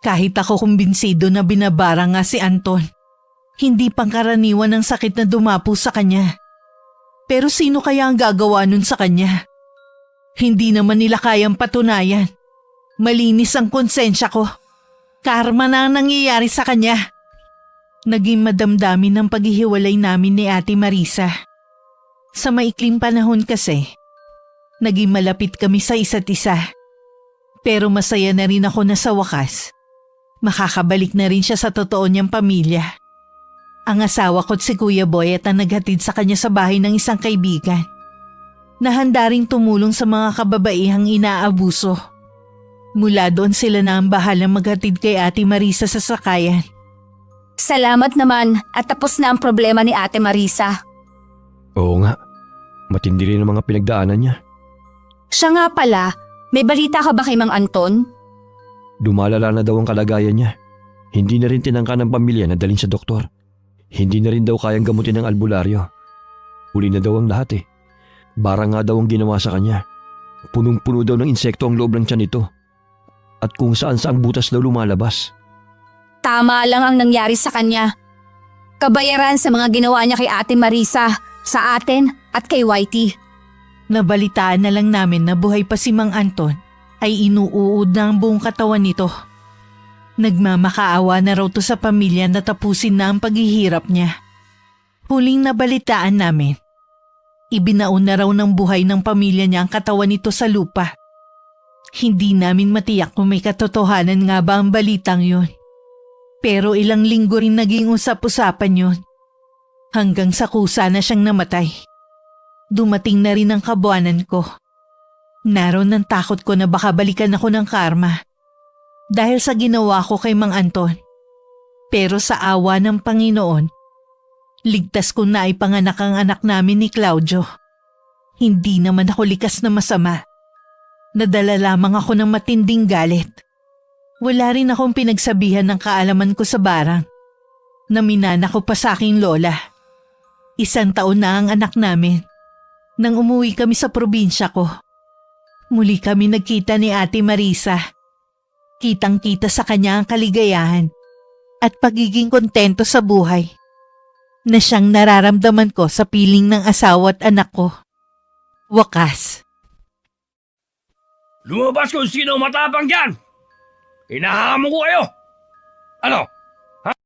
Kahit ako kumbinsido na binabara nga si Anton, hindi pangkaraniwan ang sakit na dumapo sa kanya. Pero sino kaya ang gagawa nun sa kanya? Hindi naman nila kayang patunayan. Malinis ang konsensya ko. Karma na ang nangyayari sa kanya. Naging madamdamin ng paghihiwalay namin ni Ate Marisa. Sa maikling panahon kasi, naging malapit kami sa isa't isa. Pero masaya na rin ako na sa wakas. Makakabalik na rin siya sa totoo niyang pamilya. Ang asawa ko't si Kuya Boyet ang naghatid sa kanya sa bahay ng isang kaibigan. Nahanda ring tumulong sa mga kababaihang inaabuso. Mula doon sila na ang bahalang maghatid kay Ate Marisa sa sakayan. Salamat naman at tapos na ang problema ni Ate Marisa. Oo nga, matindi rin ang mga pinagdaanan niya. Siya nga pala, may balita ka ba kay Mang Anton? Dumalala na daw ang kalagayan niya. Hindi na rin tinangka ng pamilya na dalhin sa doktor. Hindi na rin daw kayang gamutin ng albularyo. Huli na daw ang lahat eh. Bara nga daw ang ginawa sa kanya. Punong-puno daw ng insekto ang loob ng tiyan nito. At kung saan-saang butas daw lumalabas. Tama lang ang nangyari sa kanya. Kabayaran sa mga ginawa niya kay Ate Marisa, sa atin at kay Whitey. Nabalitaan na lang namin na buhay pa si Mang Anton ay inuuod na ang buong katawan nito. Nagmamakaawa na raw to sa pamilya na tapusin na ang paghihirap niya. Huling nabalitaan namin, ibinaon na raw ng buhay ng pamilya niya ang katawan nito sa lupa. Hindi namin matiyak kung may katotohanan nga ba ang balitang yun. Pero ilang linggo rin naging usap-usapan yun. Hanggang sa kusa na siyang namatay. Dumating na rin ang kabuanan ko. Naroon ang takot ko na baka balikan ako ng karma. Dahil sa ginawa ko kay Mang Anton. Pero sa awa ng Panginoon, ligtas ko na ipanganak ang anak namin ni Claudio. Hindi naman ako likas na masama. Nadala lamang ako ng matinding galit. Wala rin akong pinagsabihan ng kaalaman ko sa barang. Naminana ko pa sa aking lola. 1 taon na ang anak namin. Nang umuwi kami sa probinsya ko, muli kami nagkita ni Ate Marisa. Kitang-kita sa kanya ang kaligayahan at pagiging kontento sa buhay na siyang nararamdaman ko sa piling ng asawa at anak ko. Wakas. Lumabas kung sino matapang dyan! Hinahamon ko kayo! Ano?